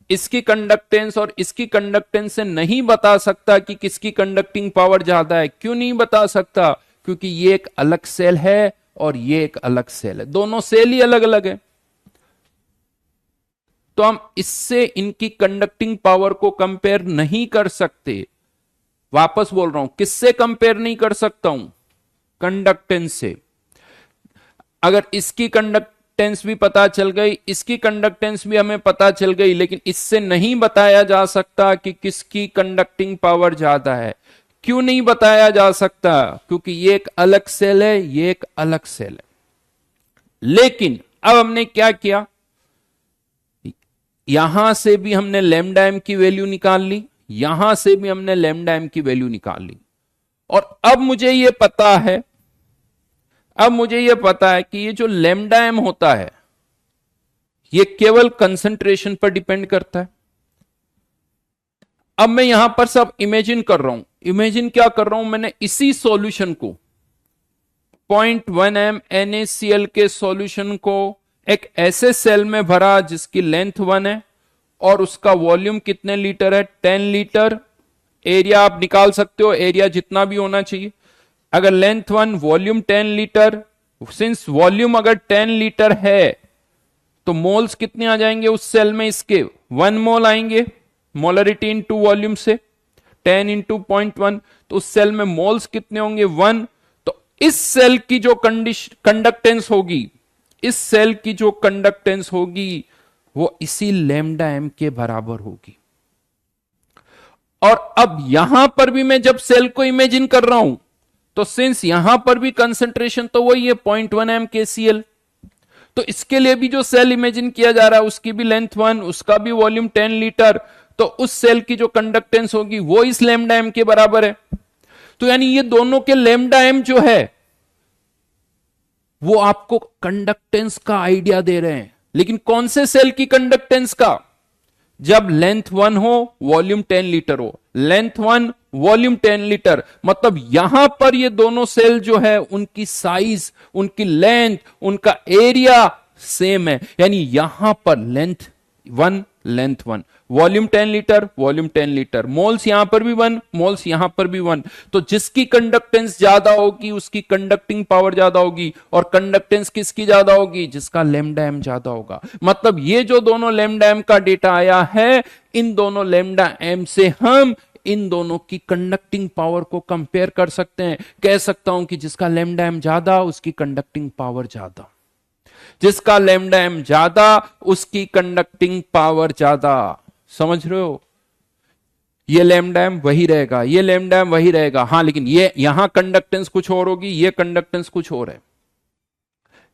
इसकी कंडक्टेंस और इसकी कंडक्टेंस से नहीं बता सकता कि किसकी कंडक्टिंग पावर ज्यादा है। क्यों नहीं बता सकता, क्योंकि ये एक अलग सेल है और ये एक अलग सेल है, दोनों सेल ही अलग अलग है। तो हम इससे इनकी कंडक्टिंग पावर को कंपेयर नहीं कर सकते। वापस बोल रहा हूं, किससे कंपेयर नहीं कर सकता हूं, कंडक्टेंस से। अगर इसकी कंडक्टेंस भी पता चल गई, इसकी कंडक्टेंस भी हमें पता चल गई, लेकिन इससे नहीं बताया जा सकता कि किसकी कंडक्टिंग पावर ज्यादा है। क्यों नहीं बताया जा सकता, क्योंकि ये एक अलग सेल है, ये एक अलग सेल है। लेकिन अब हमने क्या किया, यहां से भी हमने लैम्डा एम की वैल्यू निकाल ली, यहां से भी हमने लैम्डा एम की वैल्यू निकाल ली, और अब मुझे यह पता है, अब मुझे यह पता है कि ये जो लैम्डा एम होता है ये केवल कंसंट्रेशन पर डिपेंड करता है। अब मैं यहां पर सब इमेजिन कर रहा हूं, इमेजिन क्या कर रहा हूं, मैंने इसी सॉल्यूशन को 0.1 एम NaCl के सॉल्यूशन को एक ऐसे सेल में भरा जिसकी लेंथ 1 है और उसका वॉल्यूम कितने लीटर है, 10 लीटर। एरिया आप निकाल सकते हो, एरिया जितना भी होना चाहिए। अगर length 1, volume 10 litre, since volume अगर 10 लीटर है तो मोल्स कितने आ जाएंगे उस सेल में, इसके 1 मोल आएंगे, मोलरिटी इनटू वॉल्यूम से 10 इंटू 0.1, तो उस सेल में मोल्स कितने होंगे, 1। तो इस सेल की जो कंडक्टेंस होगी, इस सेल की जो कंडक्टेंस होगी वो इसी लैम्डा एम के बराबर होगी। और अब यहां पर भी मैं जब सेल को इमेजिन कर रहा हूं तो सिंस यहां पर भी कंसंट्रेशन तो वही है 0.1 एम KCl, तो इसके लिए भी जो सेल इमेजिन किया जा रहा है उसकी भी लेंथ 1, उसका भी वॉल्यूम 10 लीटर, तो उस सेल की जो कंडक्टेंस होगी वो इस लैम्डा एम के बराबर है। तो यानी ये दोनों के लैम्डा एम जो है वो आपको कंडक्टेंस का आइडिया दे रहे हैं, लेकिन कौन से सेल की कंडक्टेंस का, जब लेंथ 1 हो वॉल्यूम 10 लीटर हो, लेंथ 1 वॉल्यूम 10 लीटर, मतलब यहां पर ये दोनों सेल जो है उनकी साइज, उनकी लेंथ, उनका एरिया सेम है। यानी यहां पर length 1, length 1, volume 10 litre, volume 10 litre, moles यहां पर भी 1, मोल्स यहां पर भी 1। तो जिसकी कंडक्टेंस ज्यादा होगी उसकी कंडक्टिंग पावर ज्यादा होगी, और कंडक्टेंस किसकी ज्यादा होगी, जिसका लैम्डा एम ज्यादा होगा। मतलब ये जो दोनों लैम्डा एम का डेटा आया है, इन दोनों लैम्डा एम से हम इन दोनों की कंडक्टिंग पावर को कंपेयर कर सकते हैं। कह सकता हूं कि जिसका लैम्डा एम ज्यादा उसकी कंडक्टिंग पावर ज्यादा, जिसका लैम्डा एम ज्यादा उसकी कंडक्टिंग पावर ज्यादा। समझ रहे हो, ये लैम्डा एम वही रहेगा, ये लैम्डा एम वही रहेगा। हां, लेकिन ये यहां कंडक्टेंस कुछ और होगी, ये कंडक्टेंस कुछ और है,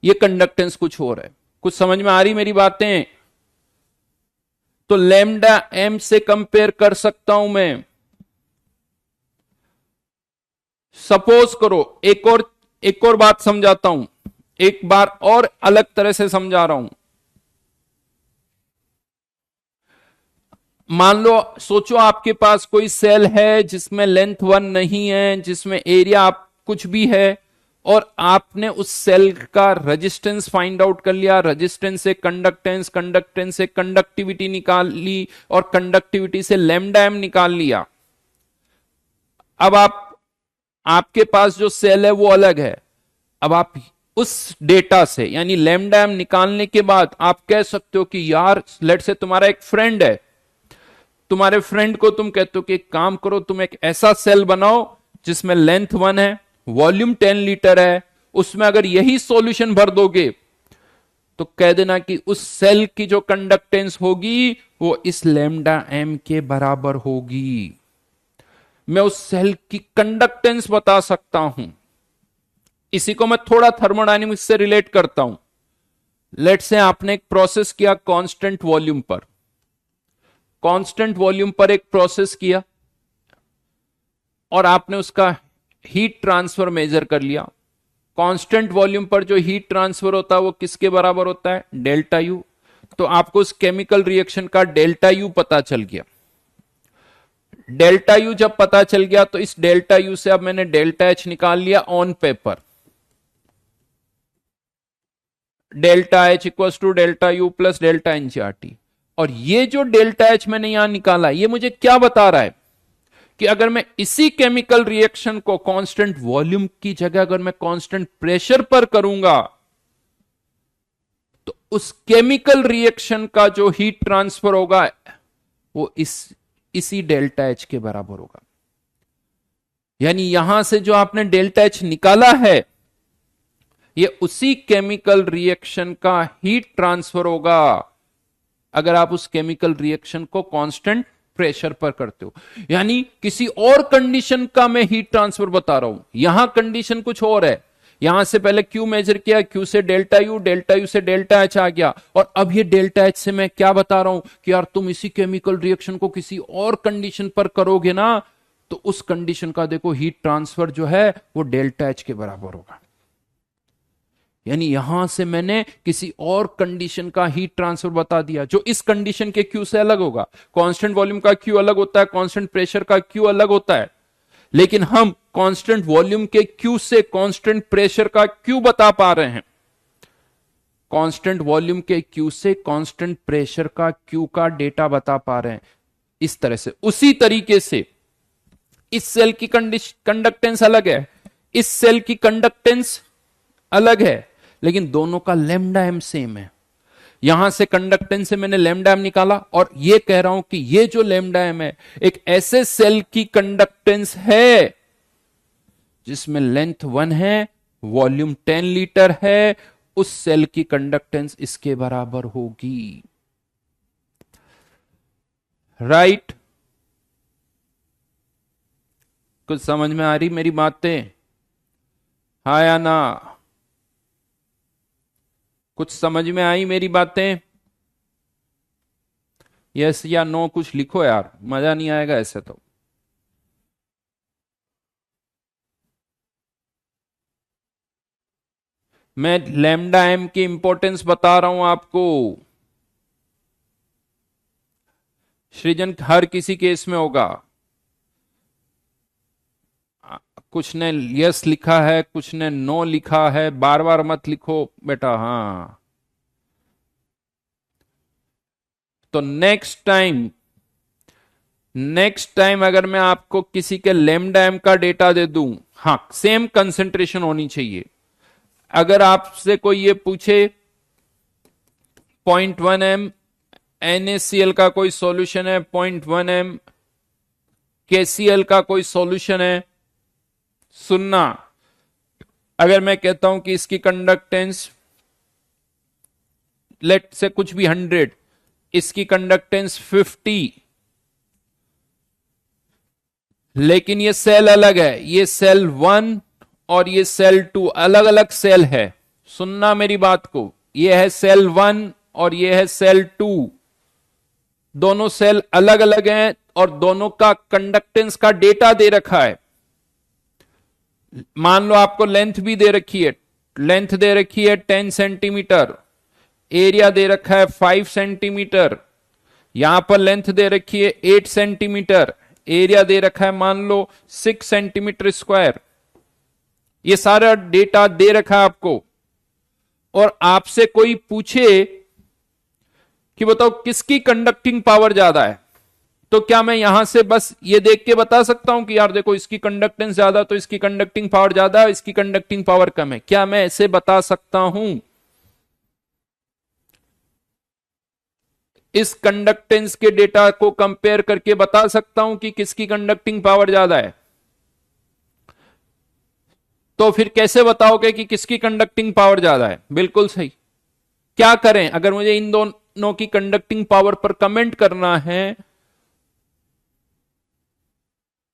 ये कंडक्टेंस कुछ और है। कुछ समझ में आ रही मेरी बातें? तो लैम्डा एम से कंपेयर कर सकता हूं मैं। सपोज करो, एक और बात समझाता हूं, एक बार और अलग तरह से समझा रहा हूं। मान लो, सोचो आपके पास कोई सेल है जिसमें लेंथ 1 नहीं है, जिसमें एरिया आप कुछ भी है, और आपने उस सेल का रेजिस्टेंस फाइंड आउट कर लिया, रेजिस्टेंस से कंडक्टेंस, कंडक्टेंस से कंडक्टिविटी निकाल ली और कंडक्टिविटी से लैम्डा एम निकाल लिया। अब आपके पास जो सेल है वो अलग है। अब आप उस डेटा से यानी लैम्डा एम निकालने के बाद आप कह सकते हो कि यार लेट से तुम्हारा एक फ्रेंड है, तुम्हारे फ्रेंड को तुम कहते हो कि एक काम करो, तुम एक ऐसा सेल बनाओ जिसमें लेंथ 1 है, वॉल्यूम 10 लीटर है, उसमें अगर यही सॉल्यूशन भर दोगे तो कह देना कि उस सेल की जो कंडक्टेंस होगी वो इस लैम्डा एम के बराबर होगी। मैं उस सेल की कंडक्टेंस बता सकता हूं। इसी को मैं थोड़ा थर्मोडायनेमिक्स से रिलेट करता हूं। लेट से आपने एक प्रोसेस किया कांस्टेंट वॉल्यूम पर, कांस्टेंट वॉल्यूम पर एक प्रोसेस किया और आपने उसका हीट ट्रांसफर मेजर कर लिया। कांस्टेंट वॉल्यूम पर जो हीट ट्रांसफर होता है वो किसके बराबर होता है? Delta U. तो आपको उस केमिकल रिएक्शन का डेल्टा यू पता चल गया। डेल्टा यू जब पता चल गया तो इस डेल्टा यू से अब मैंने डेल्टा एच निकाल लिया on paper. Delta H equal to delta U plus delta NCERT. और ये जो डेल्टा एच मैंने यहां निकाला ये मुझे क्या बता रहा है कि अगर मैं इसी केमिकल रिएक्शन को कांस्टेंट वॉल्यूम की जगह अगर मैं कांस्टेंट प्रेशर पर करूंगा तो उस केमिकल रिएक्शन का जो हीट ट्रांसफर होगा वो इसी डेल्टा एच के बराबर होगा। यानी यहां से जो आपने डेल्टा एच निकाला है ये उसी केमिकल रिएक्शन का हीट ट्रांसफर होगा अगर आप उस केमिकल रिएक्शन को कांस्टेंट प्रेशर पर करते हो। यानी किसी और कंडीशन का मैं हीट ट्रांसफर बता रहा हूं, यहां कंडीशन कुछ और है। यहां से पहले क्यू मेजर किया, क्यू से डेल्टा यू से डेल्टा एच आ गया, और अब ये डेल्टा एच से मैं क्या बता रहा हूं कि यार तुम इसी केमिकल रिएक्शन को किसी और कंडीशन पर करोगे ना तो उस कंडीशन का देखो हीट ट्रांसफर जो है वो डेल्टा एच के बराबर होगा। यानी यहां से मैंने किसी और कंडीशन का हीट ट्रांसफर बता दिया जो इस कंडीशन के क्यू से अलग होगा। कांस्टेंट वॉल्यूम का क्यू अलग होता है, कांस्टेंट प्रेशर का क्यू अलग होता है, लेकिन हम कांस्टेंट वॉल्यूम के क्यू से कांस्टेंट प्रेशर का क्यू बता पा रहे हैं। कांस्टेंट वॉल्यूम के क्यू से कांस्टेंट प्रेशर का क्यू का डेटा बता पा रहे हैं। इस तरह से उसी तरीके से इस सेल की कंडक्टेंस अलग है, इस सेल की कंडक्टेंस अलग है, लेकिन दोनों का लैम्डा एम सेम है। यहां से कंडक्टेंस से मैंने लैम्डा एम निकाला और ये कह रहा हूं कि ये जो लैम्डा एम है एक ऐसे सेल की कंडक्टेंस है जिसमें लेंथ 1 है, वॉल्यूम 10 लीटर है, उस सेल की कंडक्टेंस इसके बराबर होगी। राइट? कुछ समझ में आ रही मेरी बातें? हाँ या ना? कुछ समझ में आई मेरी बातें? यस या नो कुछ लिखो यार, मजा नहीं आएगा ऐसे तो। मैं लैम्डा एम की इंपॉर्टेंस बता रहा हूं आपको। सृजन हर किसी केस में होगा। कुछ ने यस लिखा है, कुछ ने नो लिखा है, बार बार मत लिखो बेटा। हाँ, तो नेक्स्ट टाइम अगर मैं आपको किसी के लैम्डा एम का डेटा दे दूं, हाँ सेम कंसेंट्रेशन होनी चाहिए। अगर आपसे कोई ये पूछे 0.1 एम NaCl का कोई सॉल्यूशन है, 0.1 एम KCl का कोई सॉल्यूशन है, सुनना, अगर मैं कहता हूं कि इसकी कंडक्टेंस लेट से कुछ भी 100, इसकी कंडक्टेंस 50, लेकिन ये सेल अलग है, ये सेल 1 और ये सेल 2 अलग अलग सेल है। सुनना मेरी बात को, ये है सेल 1 और ये है सेल 2, दोनों सेल अलग अलग हैं और दोनों का कंडक्टेंस का डेटा दे रखा है। मान लो आपको लेंथ भी दे रखी है, लेंथ दे रखी है 10 सेंटीमीटर, एरिया दे रखा है 5 सेंटीमीटर, यहां पर लेंथ दे रखी है 8 सेंटीमीटर, एरिया दे रखा है मान लो 6 सेंटीमीटर स्क्वायर। ये सारा डेटा दे रखा है आपको, और आपसे कोई पूछे कि बताओ किसकी कंडक्टिंग पावर ज्यादा है, तो क्या मैं यहां से बस ये देख के बता सकता हूं कि यार देखो इसकी कंडक्टेंस ज्यादा तो इसकी कंडक्टिंग पावर ज्यादा है, इसकी कंडक्टिंग पावर कम है? क्या मैं ऐसे बता सकता हूं? इस कंडक्टेंस के डेटा को कंपेयर करके बता सकता हूं कि किसकी कंडक्टिंग पावर ज्यादा है? तो फिर कैसे बताओगे कि किसकी कंडक्टिंग पावर ज्यादा है? बिल्कुल सही। क्या करें अगर मुझे इन दोनों की कंडक्टिंग पावर पर कमेंट करना है?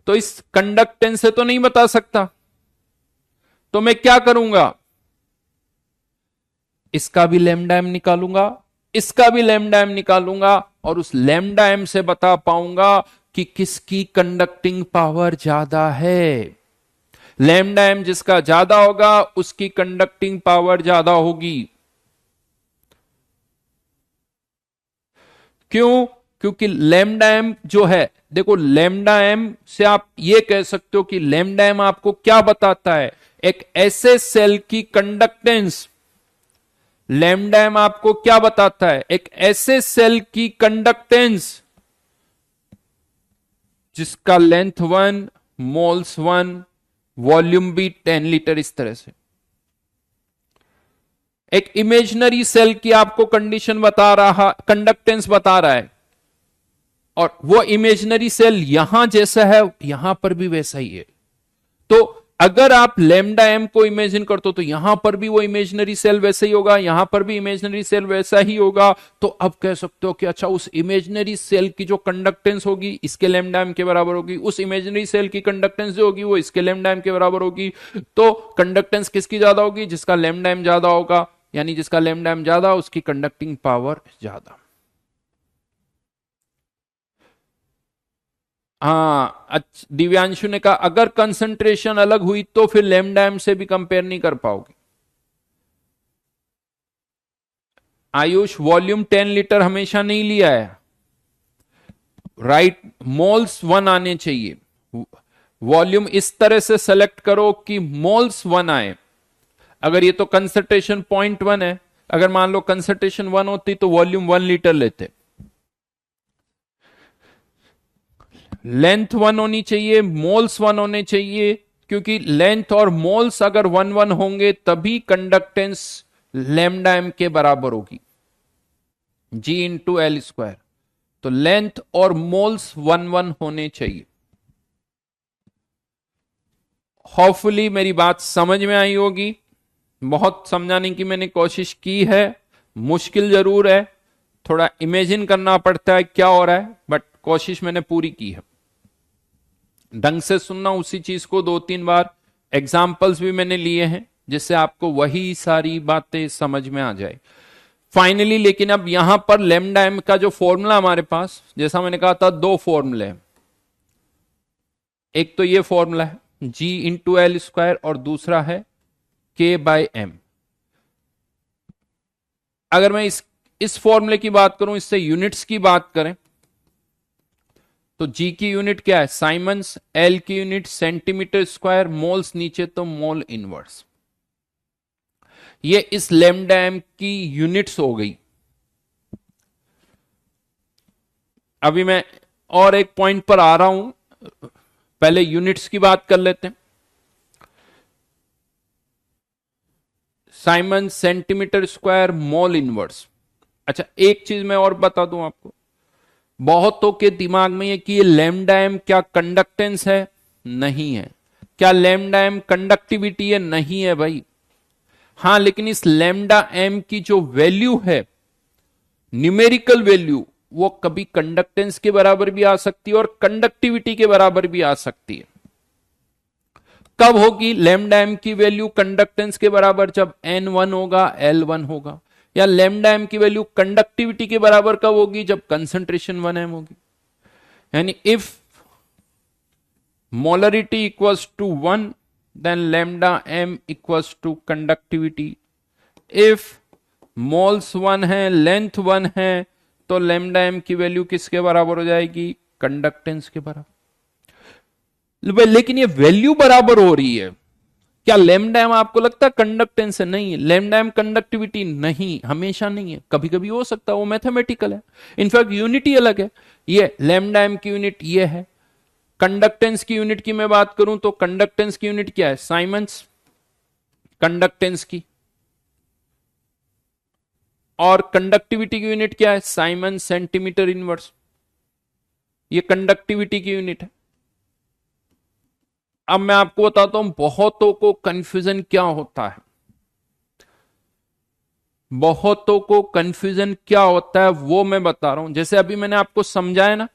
तो इस कंडक्टेंस से तो नहीं बता सकता, तो मैं क्या करूंगा? इसका भी लैम्डा एम निकालूंगा, इसका भी लैम्डा एम निकालूंगा, और उस लैम्डा एम से बता पाऊंगा कि किसकी कंडक्टिंग पावर ज्यादा है। लैम्डा एम जिसका ज्यादा होगा उसकी कंडक्टिंग पावर ज्यादा होगी। क्यों? क्योंकि लैम्डा एम जो है, देखो लैम्डा एम से आप ये कह सकते हो कि लैम्डा एम आपको क्या बताता है? एक ऐसे सेल की कंडक्टेंस। लैम्डा एम आपको क्या बताता है? एक ऐसे सेल की कंडक्टेंस जिसका लेंथ 1, मोल्स 1, वॉल्यूम भी 10 लीटर, इस तरह से। एक इमेजिनरी सेल की आपको कंडीशन बता रहा, कंडक्टेंस बता रहा है, और वो इमेजिनरी सेल यहां जैसा है यहां पर भी वैसा ही है। तो अगर आप लैम्डा एम को इमेजिन करते हो तो यहां पर भी वो इमेजिनरी सेल वैसा ही होगा, यहां पर भी इमेजिनरी सेल वैसा ही होगा। तो अब कह सकते हो कि अच्छा उस इमेजिनरी सेल की जो कंडक्टेंस होगी इसके लैम्डा एम के बराबर होगी, उस इमेजिनरी सेल की कंडक्टेंस जो होगी वो इसके लैम्डा एम के बराबर होगी। तो कंडक्टेंस किसकी ज्यादा होगी? जिसका लैम्डा एम ज्यादा होगा, यानी जिसका लैम्डा एम ज्यादा उसकी कंडक्टिंग पावर ज्यादा। हाँ, दिव्यांशु ने कहा अगर कंसंट्रेशन अलग हुई तो फिर लैम्डा एम से भी कंपेयर नहीं कर पाओगे। आयुष, वॉल्यूम 10 लीटर हमेशा नहीं लिया है, राइट? मोल्स 1 आने चाहिए। वॉल्यूम इस तरह से सेलेक्ट करो कि मोल्स 1 आए। अगर ये तो कंसंट्रेशन 0.1 है, अगर मान लो कंसंट्रेशन 1 होती तो वॉल्यूम 1 लीटर लेते। लेंथ 1 होनी चाहिए, मोल्स 1 होने चाहिए, क्योंकि लेंथ और मोल्स अगर 1 1 होंगे तभी कंडक्टेंस लैम्डा एम के बराबर होगी, जी इंटू एल स्क्वायर। तो लेंथ और मोल्स 1 1 होने चाहिए। होपफुली मेरी बात समझ में आई होगी। बहुत समझाने की मैंने कोशिश की है, मुश्किल जरूर है, थोड़ा इमेजिन करना पड़ता है क्या हो रहा है, बट कोशिश मैंने पूरी की है। ढंग से सुनना उसी चीज को 2 3 बार, एग्जाम्पल्स भी मैंने लिए हैं जिससे आपको वही सारी बातें समझ में आ जाए फाइनली। लेकिन अब यहां पर लैम्डा एम का जो फॉर्मूला हमारे पास, जैसा मैंने कहा था 2 फॉर्मूले, एक तो ये फॉर्मूला है जी इंटू एल स्क्वायर और दूसरा है के बाय एम। अगर मैं इस फॉर्मूले की बात करूं, इससे यूनिट्स की बात करें तो जी की यूनिट क्या है? साइमंस। एल की यूनिट सेंटीमीटर स्क्वायर, मोल्स नीचे तो मोल इनवर्स। ये इस लैम्डा एम की यूनिट्स हो गई। अभी मैं और एक पॉइंट पर आ रहा हूं, पहले यूनिट्स की बात कर लेते हैं। Siemens, centimetre square, mole inverse. अच्छा, एक चीज मैं और बता दूं आपको, बहुतों के दिमाग में ये कि ये लैम्डा एम क्या कंडक्टेंस है? नहीं है। क्या लैम्डा एम कंडक्टिविटी है? नहीं है भाई। हां, लेकिन इस लैम्डा एम की जो वैल्यू है, न्यूमेरिकल वैल्यू, वो कभी कंडक्टेंस के बराबर भी आ सकती है और कंडक्टिविटी के बराबर भी आ सकती है। कब होगी लैम्डा एम की वैल्यू कंडक्टेंस के बराबर? जब N1 होगा, L1 होगा। या लैम्डा एम की वैल्यू कंडक्टिविटी के बराबर कब होगी? जब कंसंट्रेशन 1m होगी। यानी if molarity equals to 1 then lambda M equals to conductivity. If moles 1 है, लेंथ 1 है, तो लैम्डा एम की वैल्यू किसके बराबर हो जाएगी? कंडक्टेंस के बराबर। लेकिन ये वैल्यू बराबर हो रही है, क्या लैम्डा एम आपको लगता है कंडक्टेंस है? नहीं है। लैम्डा एम कंडक्टिविटी नहीं, हमेशा नहीं है, कभी कभी हो सकता है, वो मैथमेटिकल है। इनफैक्ट यूनिट ही अलग है। ये लैम्डा एम की यूनिट ये है। कंडक्टेंस की यूनिट की मैं बात करूं तो कंडक्टेंस की यूनिट क्या है? साइमंस कंडक्टेंस की। और कंडक्टिविटी की यूनिट क्या है? Simon centimetre inverse. ये कंडक्टिविटी की यूनिट है। अब मैं आपको बताता हूं बहुतों को कंफ्यूजन क्या होता है। बहुतों को कंफ्यूजन क्या होता है वो मैं बता रहा हूं। जैसे अभी मैंने आपको समझाया ना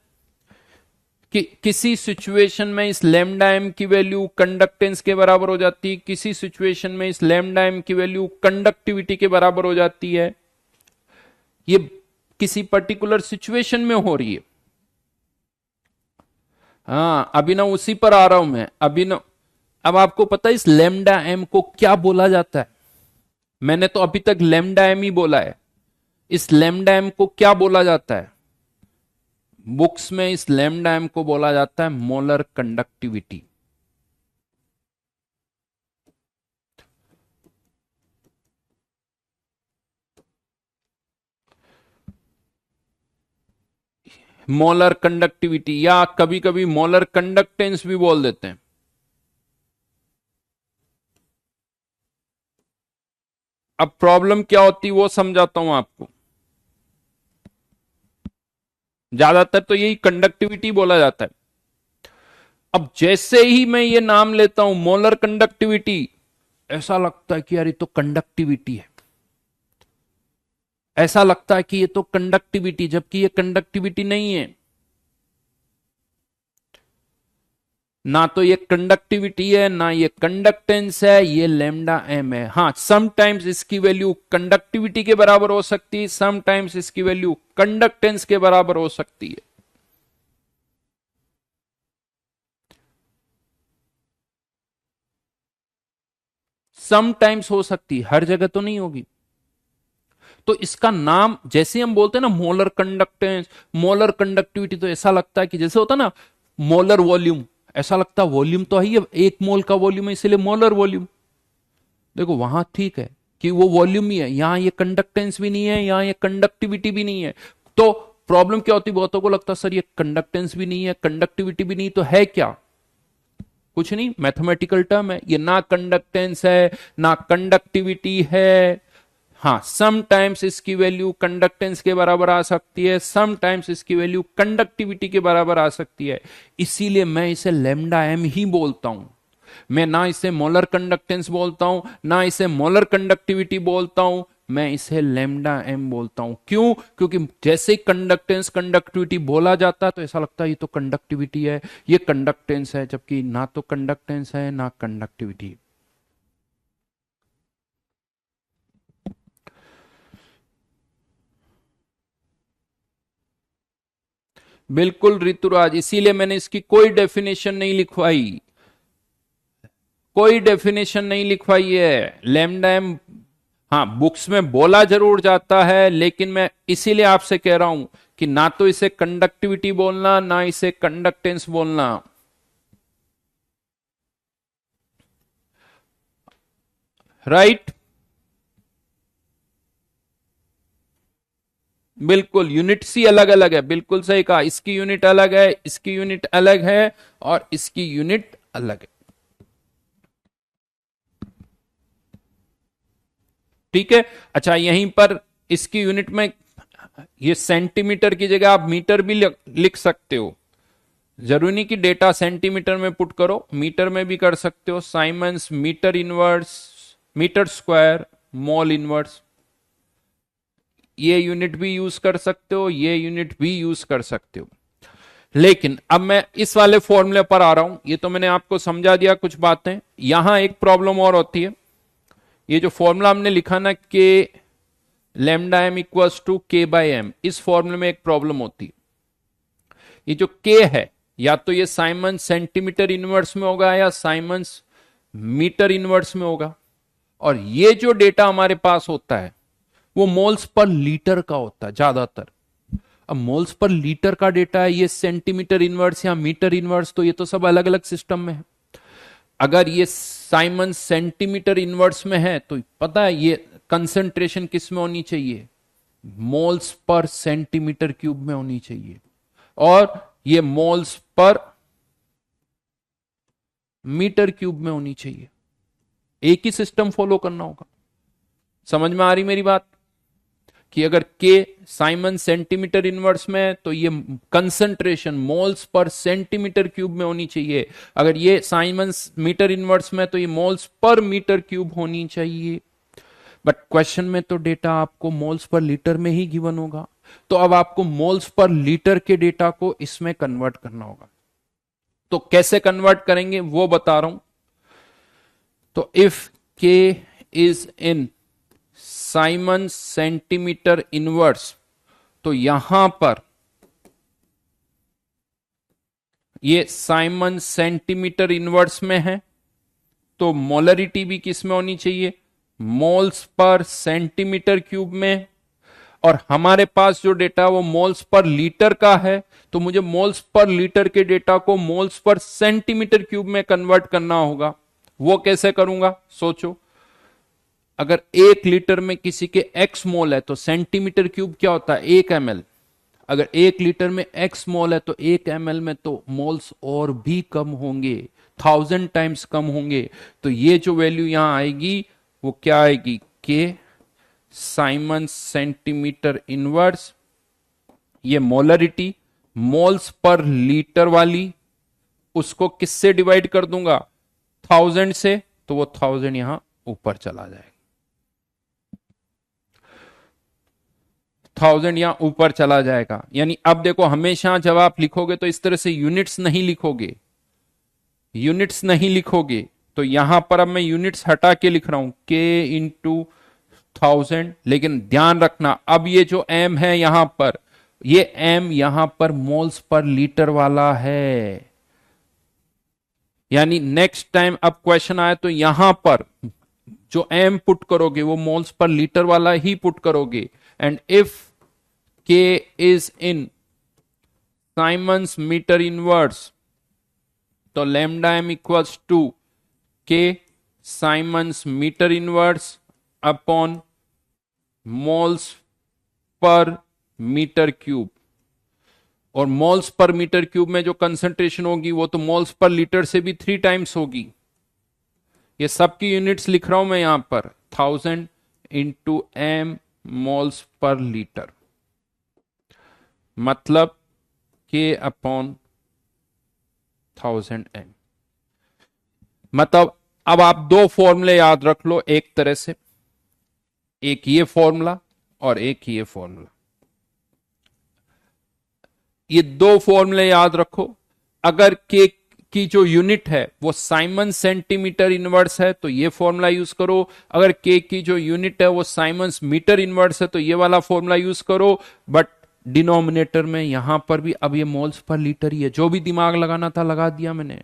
कि किसी सिचुएशन में इस लैम्डा एम की वैल्यू कंडक्टेंस के बराबर हो जाती है, किसी सिचुएशन में इस लैम्डा एम की वैल्यू कंडक्टिविटी के बराबर हो जाती है। ये किसी पर्टिकुलर सिचुएशन में हो रही है। हाँ, अभी ना उसी पर आ रहा हूं मैं अभी ना। अब आपको पता है इस लेमडा एम को क्या बोला जाता है? मैंने तो अभी तक लेमडा एम ही बोला है। इस लेमडा एम को क्या बोला जाता है? बुक्स में इस लेमडा एम को बोला जाता है मोलर कंडक्टिविटी। मोलर कंडक्टिविटी या कभी कभी मोलर कंडक्टेंस भी बोल देते हैं। अब प्रॉब्लम क्या होती है वो समझाता हूं आपको। ज्यादातर तो यही कंडक्टिविटी बोला जाता है। अब जैसे ही मैं ये नाम लेता हूं मोलर कंडक्टिविटी, ऐसा लगता है कि यार ये तो कंडक्टिविटी है। ऐसा लगता है कि ये तो कंडक्टिविटी, जबकि ये कंडक्टिविटी नहीं है। ना तो ये कंडक्टिविटी है ना ये कंडक्टेंस है, ये लेमडा एम है। हाँ, समटाइम्स इसकी वैल्यू कंडक्टिविटी के बराबर हो सकती है, समटाइम्स इसकी वैल्यू कंडक्टेंस के बराबर हो सकती है। समटाइम्स हो सकती है, हर जगह तो नहीं होगी। तो इसका नाम जैसे हम बोलते हैं ना मोलर कंडक्टेंस, मोलर कंडक्टिविटी, तो ऐसा लगता है कि जैसे होता है ना मोलर वॉल्यूम, ऐसा लगता है वॉल्यूम तो है, एक मोल का वॉल्यूम है इसलिए मोलर वॉल्यूम। देखो वहां ठीक है कि वो वॉल्यूम ही है, यहां ये कंडक्टेंस भी नहीं है, यहां ये कंडक्टिविटी भी नहीं है। तो प्रॉब्लम क्या होती है? बहुतों को लगता है सर ये कंडक्टेंस भी नहीं है, कंडक्टिविटी भी नहीं, तो है क्या? कुछ नहीं, मैथमेटिकल टर्म है ये। ना कंडक्टेंस है ना कंडक्टिविटी है। हाँ, समटाइम्स इसकी वैल्यू कंडक्टेंस के बराबर आ सकती है, समटाइम्स इसकी वैल्यू कंडक्टिविटी के बराबर आ सकती है। इसीलिए मैं इसे लेमडा एम ही बोलता हूं। मैं ना इसे मोलर कंडक्टेंस बोलता हूं ना इसे मोलर कंडक्टिविटी बोलता हूं, मैं इसे लेमडा एम बोलता हूं। क्यों? क्योंकि जैसे ही कंडक्टेंस कंडक्टिविटी बोला जाता है तो ऐसा लगता है ये तो कंडक्टिविटी है, ये कंडक्टेंस है, जबकि ना तो कंडक्टेंस है ना कंडक्टिविटी। बिल्कुल ऋतुराज, इसीलिए मैंने इसकी कोई डेफिनेशन नहीं लिखवाई। कोई डेफिनेशन नहीं लिखवाई है लैम्डा एम। हाँ, बुक्स में बोला जरूर जाता है, लेकिन मैं इसीलिए आपसे कह रहा हूं कि ना तो इसे कंडक्टिविटी बोलना ना इसे कंडक्टेंस बोलना। राइट? बिल्कुल, यूनिट्स ही अलग अलग है, बिल्कुल सही कहा। इसकी यूनिट अलग है, इसकी यूनिट अलग है, और इसकी यूनिट अलग है। ठीक है। अच्छा, यहीं पर इसकी यूनिट में ये सेंटीमीटर की जगह आप मीटर भी लिख सकते हो। जरूरी नहीं कि डेटा सेंटीमीटर में पुट करो, मीटर में भी कर सकते हो। Siemens metre inverse, metre square, mole inverse, ये यूनिट भी यूज कर सकते हो, ये यूनिट भी यूज कर सकते हो। लेकिन अब मैं इस वाले फॉर्मूले पर आ रहा हूं। ये तो मैंने आपको समझा दिया कुछ बातें। यहां एक प्रॉब्लम और होती है। ये जो फॉर्मूला हमने लिखा ना के लेमडा एम इक्वल्स टू के बाई एम, इस फॉर्मूले में एक प्रॉब्लम होती है। ये जो के है, या तो ये साइमन सेंटीमीटर इनवर्स में होगा या साइमंस मीटर इनवर्स में होगा। और ये जो डेटा हमारे पास होता है वो मोल्स पर लीटर का होता है ज्यादातर। अब मोल्स पर लीटर का डेटा है, ये सेंटीमीटर इनवर्स या मीटर इनवर्स, तो ये तो सब अलग अलग सिस्टम में है। अगर ये साइमन सेंटीमीटर इनवर्स में है तो पता है ये कंसंट्रेशन किस में होनी चाहिए, मोल्स पर सेंटीमीटर क्यूब में होनी चाहिए, और ये मोल्स पर मीटर क्यूब में होनी चाहिए। एक ही सिस्टम फॉलो करना होगा। समझ में आ रही मेरी बात, कि अगर के साइमन सेंटीमीटर इनवर्स में है तो ये concentration moles per centimetre cube में होनी चाहिए, अगर ये साइमन मीटर इनवर्स में है तो ये मोल्स पर मीटर क्यूब होनी चाहिए। बट क्वेश्चन में तो डेटा आपको मोल्स पर लीटर में ही गिवन होगा, तो अब आपको मोल्स पर लीटर के डेटा को इसमें कन्वर्ट करना होगा। तो कैसे कन्वर्ट करेंगे वो बता रहा हूं। तो if K is in Simon centimetre inverse, तो यहां पर ये साइमन सेंटीमीटर इनवर्स में है, तो मोलरिटी भी किस में होनी चाहिए, मोल्स पर सेंटीमीटर क्यूब में। और हमारे पास जो डेटा वो मोल्स पर लीटर का है, तो मुझे मोल्स पर लीटर के डेटा को मोल्स पर सेंटीमीटर क्यूब में कन्वर्ट करना होगा। वो कैसे करूंगा सोचो। अगर 1 लीटर में किसी के x मोल है तो सेंटीमीटर क्यूब क्या होता है, 1 ml। अगर 1 लीटर में x मोल है तो 1 ml में तो मोल्स और भी कम होंगे, 1000 टाइम्स कम होंगे। तो ये जो वैल्यू यहां आएगी वो क्या आएगी, के साइमन सेंटीमीटर इनवर्स, ये मोलरिटी मोल्स पर लीटर वाली, उसको किससे डिवाइड कर दूंगा, 1000 से, तो वो 1000 यहां ऊपर चला जाएगा, 1000 यहां ऊपर चला जाएगा। यानी अब देखो हमेशा जब आप लिखोगे तो इस तरह से यूनिट्स नहीं लिखोगे, यूनिट्स नहीं लिखोगे। तो यहां पर अब मैं यूनिट्स हटा के लिख रहा हूं के इंटू 1000, लेकिन ध्यान रखना अब ये जो एम है यहां पर, ये एम यहां पर मोल्स पर लीटर वाला है। यानी नेक्स्ट टाइम अब क्वेश्चन आए तो यहां पर जो एम पुट करोगे वो मोल्स पर लीटर वाला ही पुट करोगे। And if K is in siemens metre inverse, तो lambda M equals to K siemens metre inverse upon moles per metre cube. और मोल्स पर मीटर क्यूब में जो concentration होगी वो तो मोल्स पर लीटर से भी 3 टाइम्स होगी। ये सबकी यूनिट्स लिख रहा हूं मैं यहां पर, 1000 into M moles per litre, मतलब के अपॉन 1000 एम। मतलब अब आप दो फॉर्मूले याद रख लो एक तरह से, एक ये फॉर्मूला और एक ये फॉर्मूला। ये दो फॉर्मूले याद रखो। अगर के की जो यूनिट है वो साइमन सेंटीमीटर इनवर्स है तो ये फॉर्मूला यूज करो, अगर के की जो यूनिट है वो साइमंस मीटर इनवर्स है तो ये वाला फॉर्मूला यूज करो। बट डिनोमिनेटर में यहां पर भी अब ये मोल्स पर लीटर ही है, जो भी दिमाग लगाना था लगा दिया मैंने।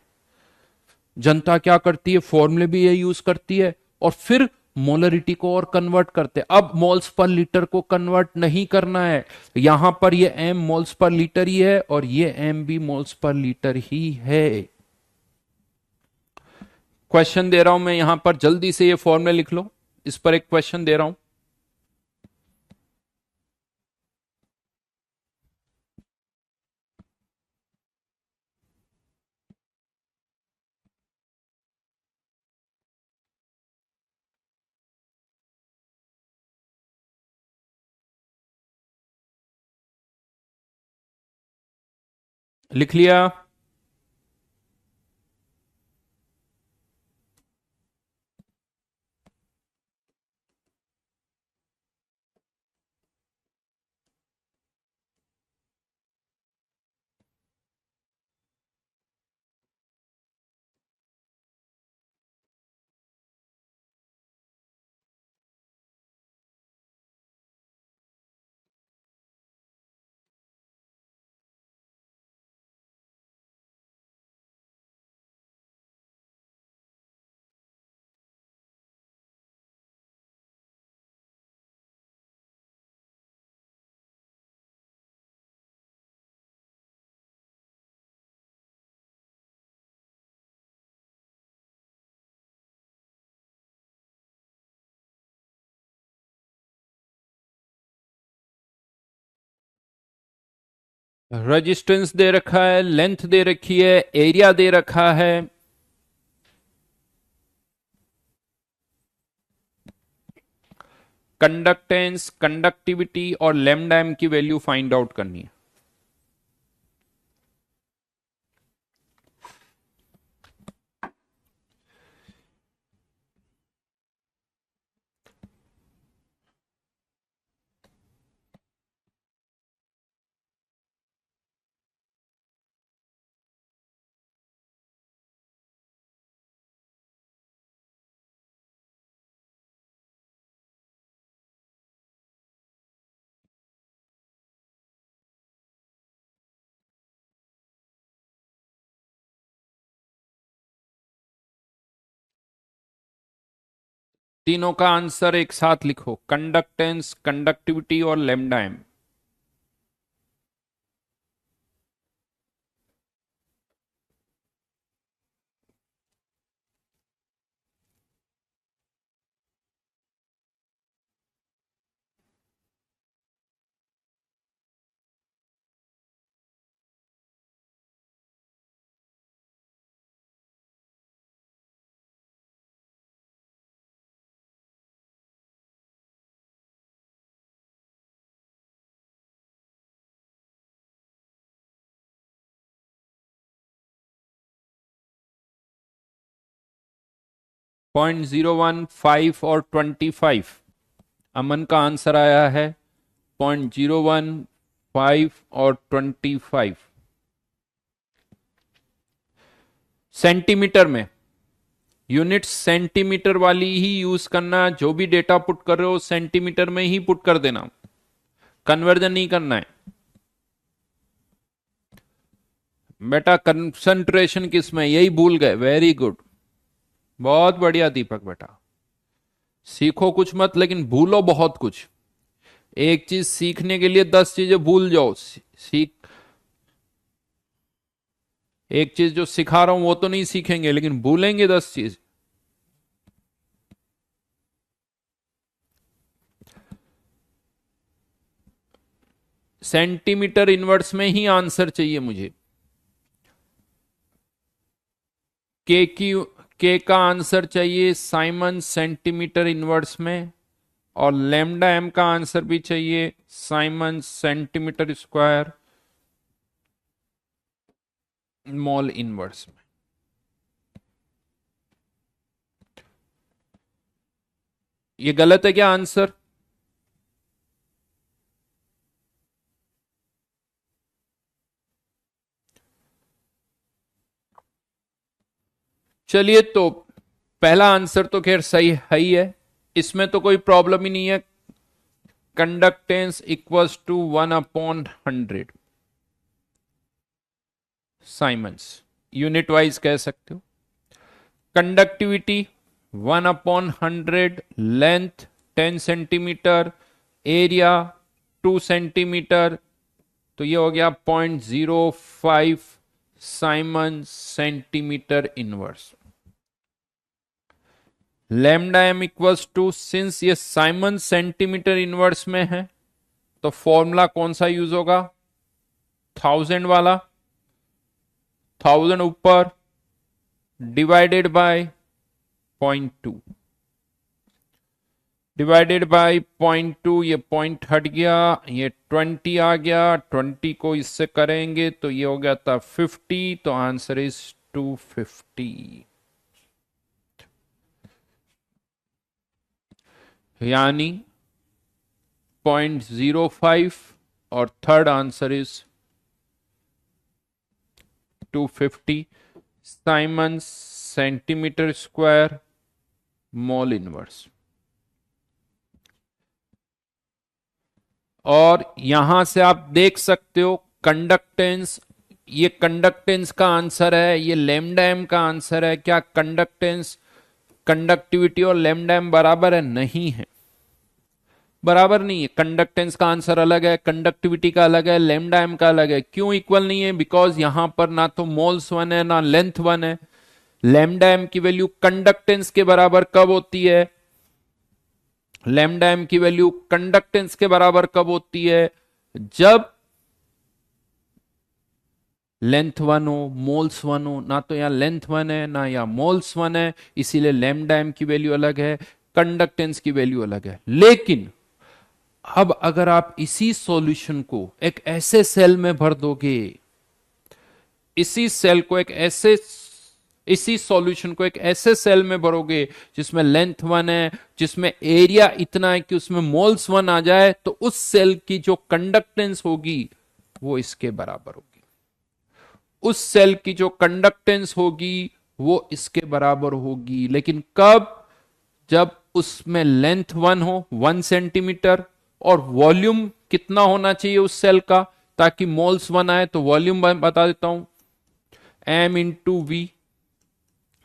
जनता क्या करती है, फॉर्मूले भी ये यूज करती है और फिर मोलरिटी को और कन्वर्ट करते हैं। अब मोल्स पर लीटर को कन्वर्ट नहीं करना है, यहां पर ये एम मोल्स पर लीटर ही है और ये एम भी मोल्स पर लीटर ही है। क्वेश्चन दे रहा हूं मैं यहां पर, जल्दी से ये फॉर्मूले लिख लो। इस पर एक क्वेश्चन दे रहा हूं, लिख लिया। रेजिस्टेंस दे रखा है, लेंथ दे रखी है, एरिया दे रखा है, कंडक्टेंस, कंडक्टिविटी और लैम्डा एम की वैल्यू फाइंड आउट करनी है। तीनों का आंसर एक साथ लिखो, कंडक्टेंस, कंडक्टिविटी और लैम्डा एम। पॉइंट 015 और 25। अमन का आंसर आया है 0.015 और 25 सेंटीमीटर में। यूनिट सेंटीमीटर वाली ही यूज करना, जो भी डेटा पुट कर रहे हो सेंटीमीटर में ही पुट कर देना, कन्वर्जन नहीं करना है बेटा। कंसंट्रेशन किस में, यही भूल गए, वेरी गुड, बहुत बढ़िया दीपक बेटा। सीखो कुछ मत लेकिन भूलो बहुत कुछ। एक चीज सीखने के लिए 10 चीजें भूल जाओ। सीख, एक चीज जो सिखा रहा हूं वो तो नहीं सीखेंगे लेकिन भूलेंगे 10 चीज। सेंटीमीटर इनवर्स में ही आंसर चाहिए मुझे। के का आंसर चाहिए साइमन सेंटीमीटर इनवर्स में, और लैम्डा एम का आंसर भी चाहिए Simon centimetre square mole inverse में। ये गलत है क्या आंसर? चलिए, तो पहला आंसर तो खैर सही है ही है, इसमें तो कोई प्रॉब्लम ही नहीं है। Conductance equals to 1/100 siemens, unit wise कह सकते हो। Conductivity 1/100, length 10 centimetre, area 2 centimetre, तो ये हो गया 0.05 siemens centimetre inverse. Lambda M equals to, since ये साइमन सेंटीमीटर इनवर्स में है तो फॉर्मूला कौन सा यूज होगा? 1000 वाला, 1000 ऊपर डिवाइडेड बाय 0.2, डिवाइडेड बाय 0.2, ये पॉइंट हट गया, ये 20 आ गया, 20 को इससे करेंगे तो ये हो गया था 50, तो आंसर इज 250, यानी 0.05 और third answer is 250 Simon centimetre square mole inverse. और यहां से आप देख सकते हो कंडक्टेंस, ये कंडक्टेंस का आंसर है, ये लैम्डा एम का आंसर है। क्या कंडक्टेंस, कंडक्टिविटी और लैम्डा एम बराबर है? नहीं है, बराबर नहीं है। कंडक्टेंस का आंसर अलग है, कंडक्टिविटी का अलग है, लैम्डा एम का अलग है। क्यों इक्वल नहीं है? बिकॉज यहां पर ना तो मोल्स 1 है ना लेंथ 1 है। लैम्डा एम की वैल्यू कंडक्टेंस के बराबर कब होती है? लैम्डा एम की वैल्यू कंडक्टेंस के बराबर कब होती है? जब लेंथ वन हो, मोल्स वन हो, ना तो यहाँ लेंथ वन है ना यहाँ मोल्स वन है, इसीलिए लैम्डा एम की वैल्यू अलग है, कंडक्टेंस की वैल्यू अलग है। लेकिन अब अगर आप इसी सॉल्यूशन को एक ऐसे सेल में भर दोगे, इसी सेल को एक ऐसे इसी सॉल्यूशन को एक ऐसे सेल में भरोगे जिसमें लेंथ वन है, जिसमें एरिया इतना है कि उसमें मोल्स वन आ जाए, तो उस सेल की जो कंडक्टेंस होगी वो इसके बराबर होगी। उस सेल की जो कंडक्टेंस होगी वो इसके बराबर होगी। लेकिन कब? जब उसमें लेंथ वन हो 1 सेंटीमीटर, और वॉल्यूम कितना होना चाहिए उस सेल का, ताकि मोल्स वन आए, तो वॉल्यूम बता देता हूं, एम इंटू वी।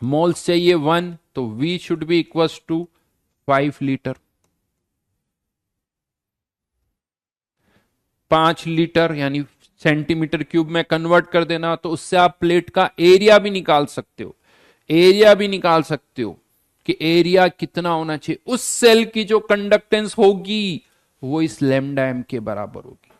मोल्स चाहिए वन, तो V should be equal to 5 litre. 5 litre यानी सेंटीमीटर क्यूब में कन्वर्ट कर देना, तो उससे आप प्लेट का एरिया भी निकाल सकते हो। एरिया भी निकाल सकते हो कि एरिया कितना होना चाहिए। उस सेल की जो कंडक्टेंस होगी वो इस लैम्डा एम के बराबर होगी।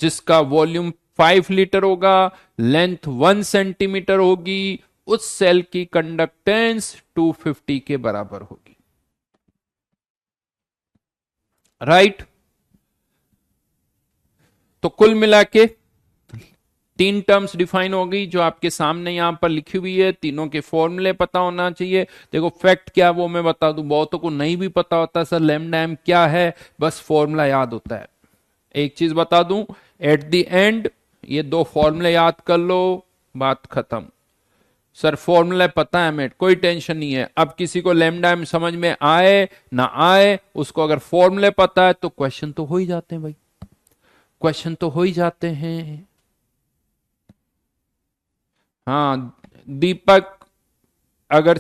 जिसका वॉल्यूम 5 लीटर होगा, लेंथ 1 सेंटीमीटर होगी, उस सेल की कंडक्टेंस 250 के बराबर होगी। राइट? तो कुल मिला के 3 टर्म्स डिफाइन हो गई जो आपके सामने यहां पर लिखी हुई है। तीनों के फॉर्मूले पता होना चाहिए। देखो फैक्ट क्या वो मैं बता दूं, बहुतों को नहीं भी पता होता सर लैम्डा एम क्या है, बस फॉर्मूला याद होता है। एक चीज बता दूं, एट द एंड ये 2 फॉर्मूले याद कर लो, बात खत्म। सर फॉर्मूला पता है हमें, कोई टेंशन नहीं है। अब किसी को लैम्डा एम समझ में आए ना आए, उसको अगर फॉर्मूले पता है तो क्वेश्चन तो हो ही जाते हैं भाई, क्वेश्चन तो हो ही जाते हैं। हाँ दीपक, अगर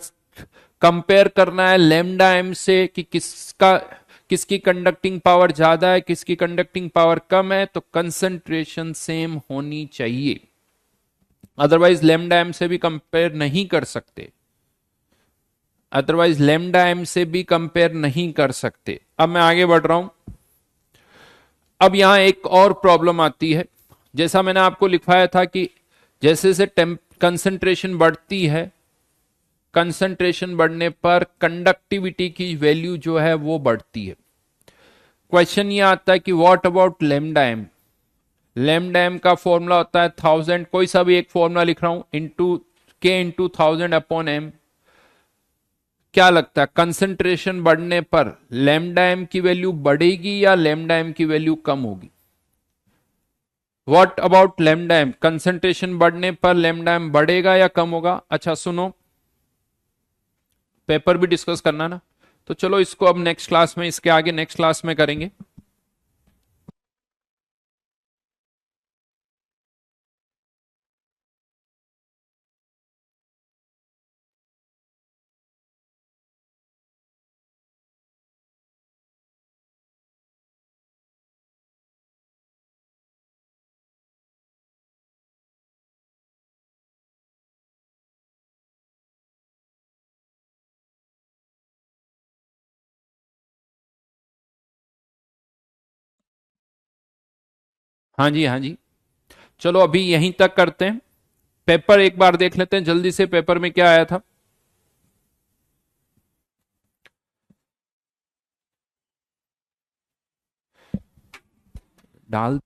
कंपेयर करना है लैम्डा एम से कि किसकी कंडक्टिंग पावर ज्यादा है, किसकी कंडक्टिंग पावर कम है, तो कंसंट्रेशन सेम होनी चाहिए। अदरवाइज लैम्डा एम से भी कंपेयर नहीं कर सकते। अदरवाइज लैम्डा एम से भी कंपेयर नहीं कर सकते। अब मैं आगे बढ़ रहा हूं। अब यहां एक और प्रॉब्लम आती है। जैसा मैंने आपको लिखवाया था कि जैसे जैसे कंसंट्रेशन बढ़ती है, कंसंट्रेशन बढ़ने पर कंडक्टिविटी की वैल्यू जो है वो बढ़ती है। क्वेश्चन ये आता है कि what about lambda M. Lambda M का फॉर्मूला होता है 1000, कोई सा भी एक फॉर्मूला लिख रहा हूं, इंटू के इंटू 1000 अपॉन एम। क्या लगता है कंसंट्रेशन बढ़ने पर लैम्डा एम की वैल्यू बढ़ेगी या लैम्डा एम की वैल्यू कम होगी? What about lambda M, concentration बढ़ने पर लैम्डा एम बढ़ेगा या कम होगा? अच्छा सुनो, पेपर भी डिस्कस करना ना, तो चलो इसको अब नेक्स्ट क्लास में, इसके आगे नेक्स्ट क्लास में करेंगे। हाँ जी हाँ जी, चलो अभी यहीं तक करते हैं। पेपर एक बार देख लेते हैं जल्दी से, पेपर में क्या आया था। डाल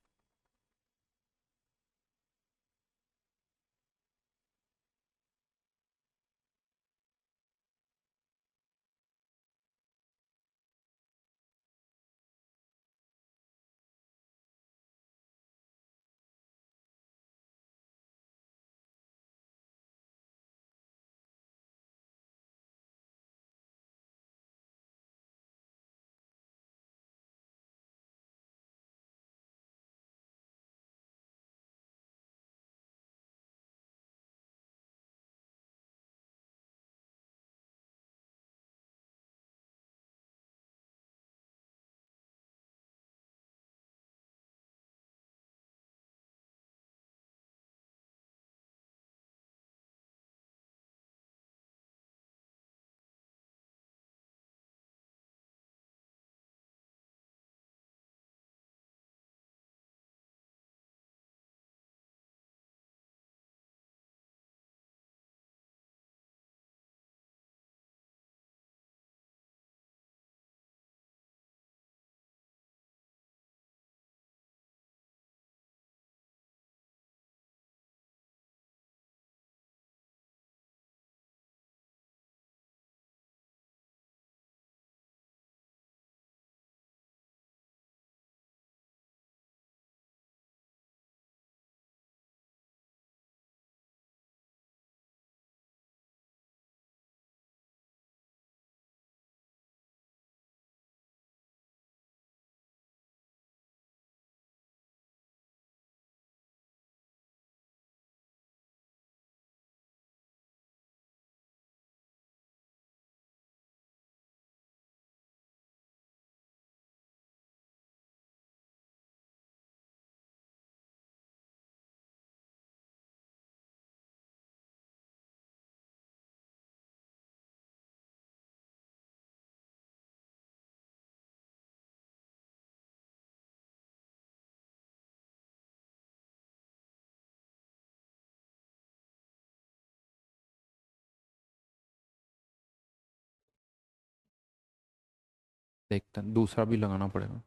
देखते हैं, दूसरा भी लगाना पड़ेगा,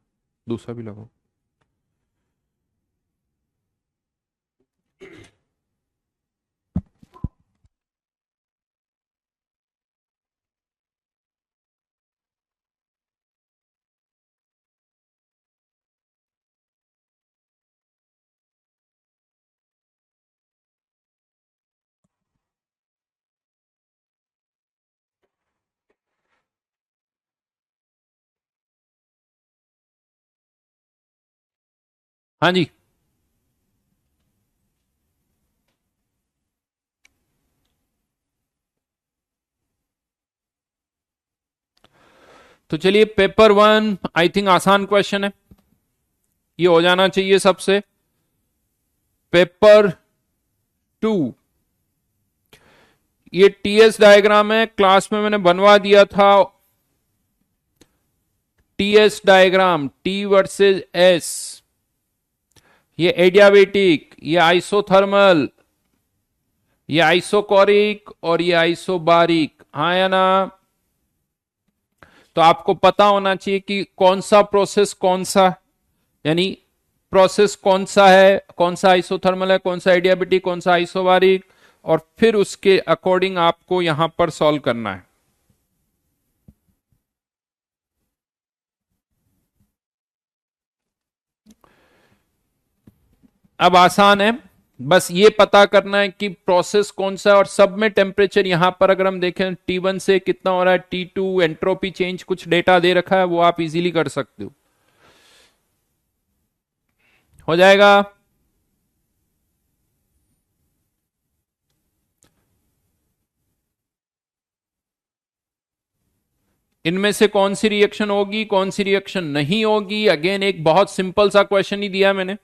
दूसरा भी लगाओ। हाँ जी। तो चलिए, पेपर वन आई थिंक आसान क्वेश्चन है, ये हो जाना चाहिए सबसे। पेपर टू, ये टीएस डायग्राम है, क्लास में मैंने बनवा दिया था। TS diagram, T versus S, ये एडियाबेटिक, ये आइसोथर्मल, ये आइसोकोरिक और ये आइसोबारिक, हाँ या ना। तो आपको पता होना चाहिए कि कौन सा प्रोसेस कौन सा, यानी प्रोसेस कौन सा है, कौन सा आइसोथर्मल है, कौन सा एडियाबेटिक, कौन सा आइसोबारिक, और फिर उसके अकॉर्डिंग आपको यहां पर सॉल्व करना है। अब आसान है, बस ये पता करना है कि प्रोसेस कौन सा है, और सब में टेम्परेचर यहां पर अगर हम देखें T1 से कितना हो रहा है, T2 एंट्रोपी चेंज कुछ डेटा दे रखा है, वो आप इजीली कर सकते हो जाएगा। इनमें से कौन सी रिएक्शन होगी, कौन सी रिएक्शन नहीं होगी, अगेन एक बहुत सिंपल सा क्वेश्चन ही दिया मैंने।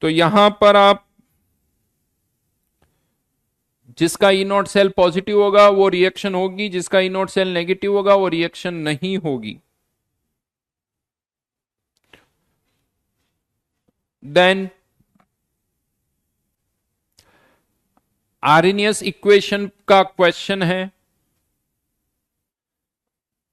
तो यहां पर आप, जिसका ई नॉट सेल पॉजिटिव होगा वो रिएक्शन होगी, जिसका ई नॉट सेल नेगेटिव होगा वो रिएक्शन नहीं होगी। देन आर्हेनियस इक्वेशन का क्वेश्चन है,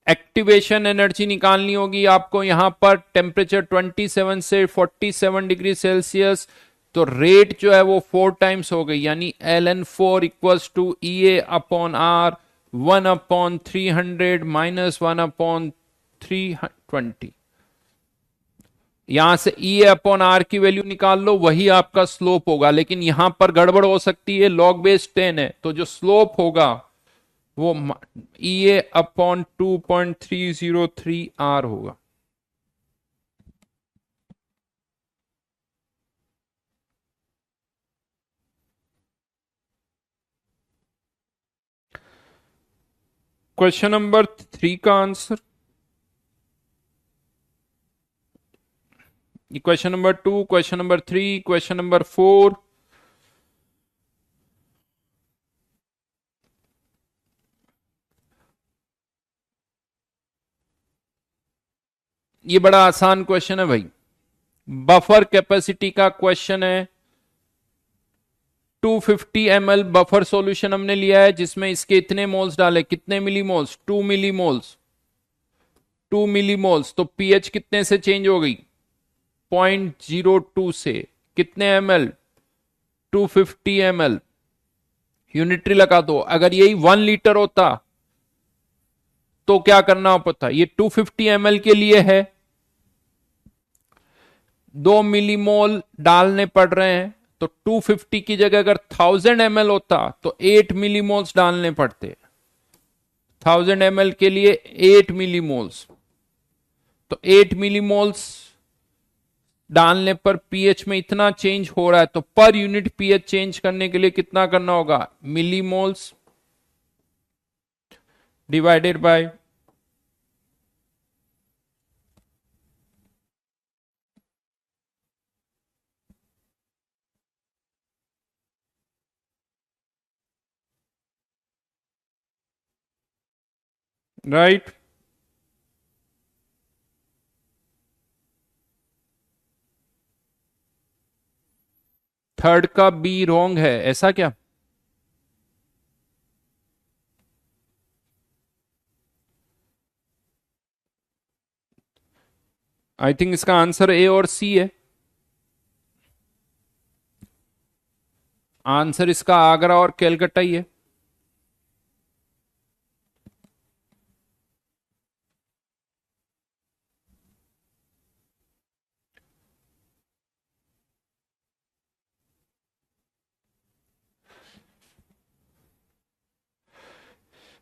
एक्टिवेशन एनर्जी निकालनी होगी आपको। यहां पर टेम्परेचर 27 से 47 डिग्री सेल्सियस, तो रेट जो है वो 4 टाइम्स हो गई, यानी ln4 equals to EA upon R, 1/300 minus 1/320। यहां से EA अपॉन R की वैल्यू निकाल लो, वही आपका स्लोप होगा। लेकिन यहां पर गड़बड़ हो सकती है, लॉग बेस 10 है, तो जो स्लोप होगा वो EA अपॉन 2.303 R होगा। क्वेश्चन नंबर 3 का answer, question number 2, question number 3, question number 4, ये बड़ा आसान क्वेश्चन है भाई। बफर कैपेसिटी का क्वेश्चन है। 250 ml बफर सॉल्यूशन हमने लिया है, जिसमें इसके इतने मोल्स डाले, कितने मिलीमोल्स, 2 मिलीमोल्स, 2 मिलीमोल्स। तो पीएच कितने से चेंज हो गई, 0.02 से। कितने ml, 250 ml। यूनिटरी लगा दो, अगर यही 1 लीटर होता तो क्या करना पड़ता, ये 250 ml के लिए है, 2 मिलीमोल डालने पड़ रहे हैं। तो 250 की जगह अगर 1000 ml होता तो 8 मिलीमोल्स डालने पड़ते, 1000 ml के लिए 8 मिलीमोल्स। तो 8 मिलीमोल्स डालने पर पीएच में इतना चेंज हो रहा है, तो पर यूनिट पीएच चेंज करने के लिए कितना करना होगा, millimoles divided by, right. Third का बी रॉन्ग है, ऐसा क्या। आई थिंक इसका आंसर ए और सी है। आंसर इसका आगरा और कैलकटा ही है।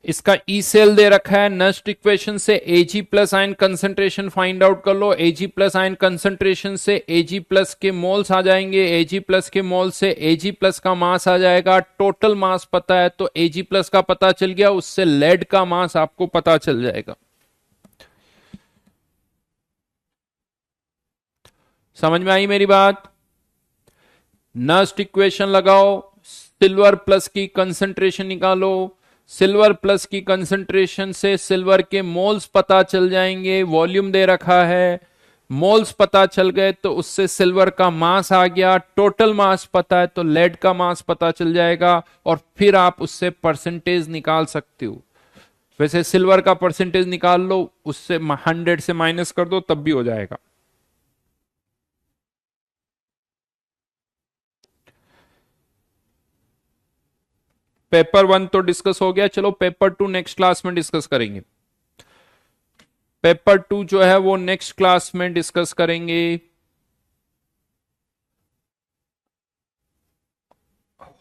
इसका ई सेल दे रखा है, नस्ट इक्वेशन से A G plus ion concentration find out कर लो। एजी प्लस आयन कंसंट्रेशन से एजी प्लस के मोल्स आ जाएंगे, एजी प्लस के मोल से एजी प्लस का मास आ जाएगा। टोटल मास पता है तो एजी प्लस का पता चल गया, उससे लेड का मास आपको पता चल जाएगा। समझ में आई मेरी बात? नस्ट इक्वेशन लगाओ, सिल्वर प्लस की कंसंट्रेशन निकालो, सिल्वर प्लस की कंसंट्रेशन से सिल्वर के मोल्स पता चल जाएंगे, वॉल्यूम दे रखा है, मोल्स पता चल गए तो उससे सिल्वर का मास आ गया, टोटल मास पता है तो लेड का मास पता चल जाएगा, और फिर आप उससे परसेंटेज निकाल सकते हो। वैसे सिल्वर का परसेंटेज निकाल लो, उससे 100 से माइनस कर दो तब भी हो जाएगा। पेपर 1 तो डिस्कस हो गया, चलो पेपर 2 नेक्स्ट क्लास में डिस्कस करेंगे। पेपर 2 जो है वो नेक्स्ट क्लास में डिस्कस करेंगे।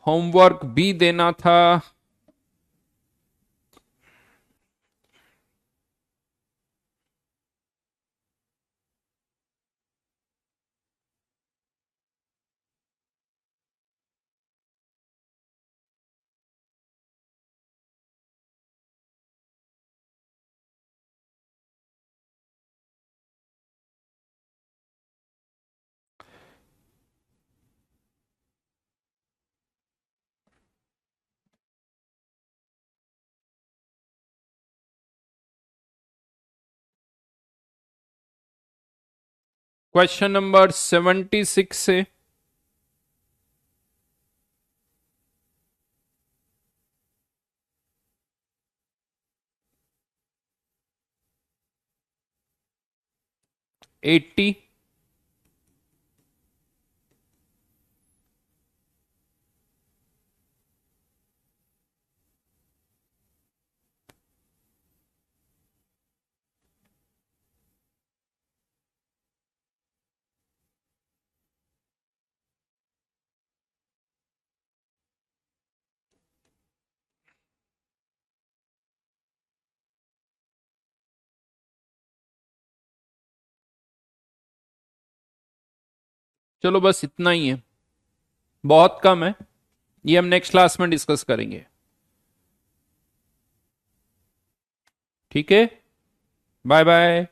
होमवर्क भी देना था। क्वेश्चन नंबर 76 से 80। चलो बस इतना ही है, बहुत कम है, ये हम नेक्स्ट क्लास में डिस्कस करेंगे। ठीक है, बाय बाय।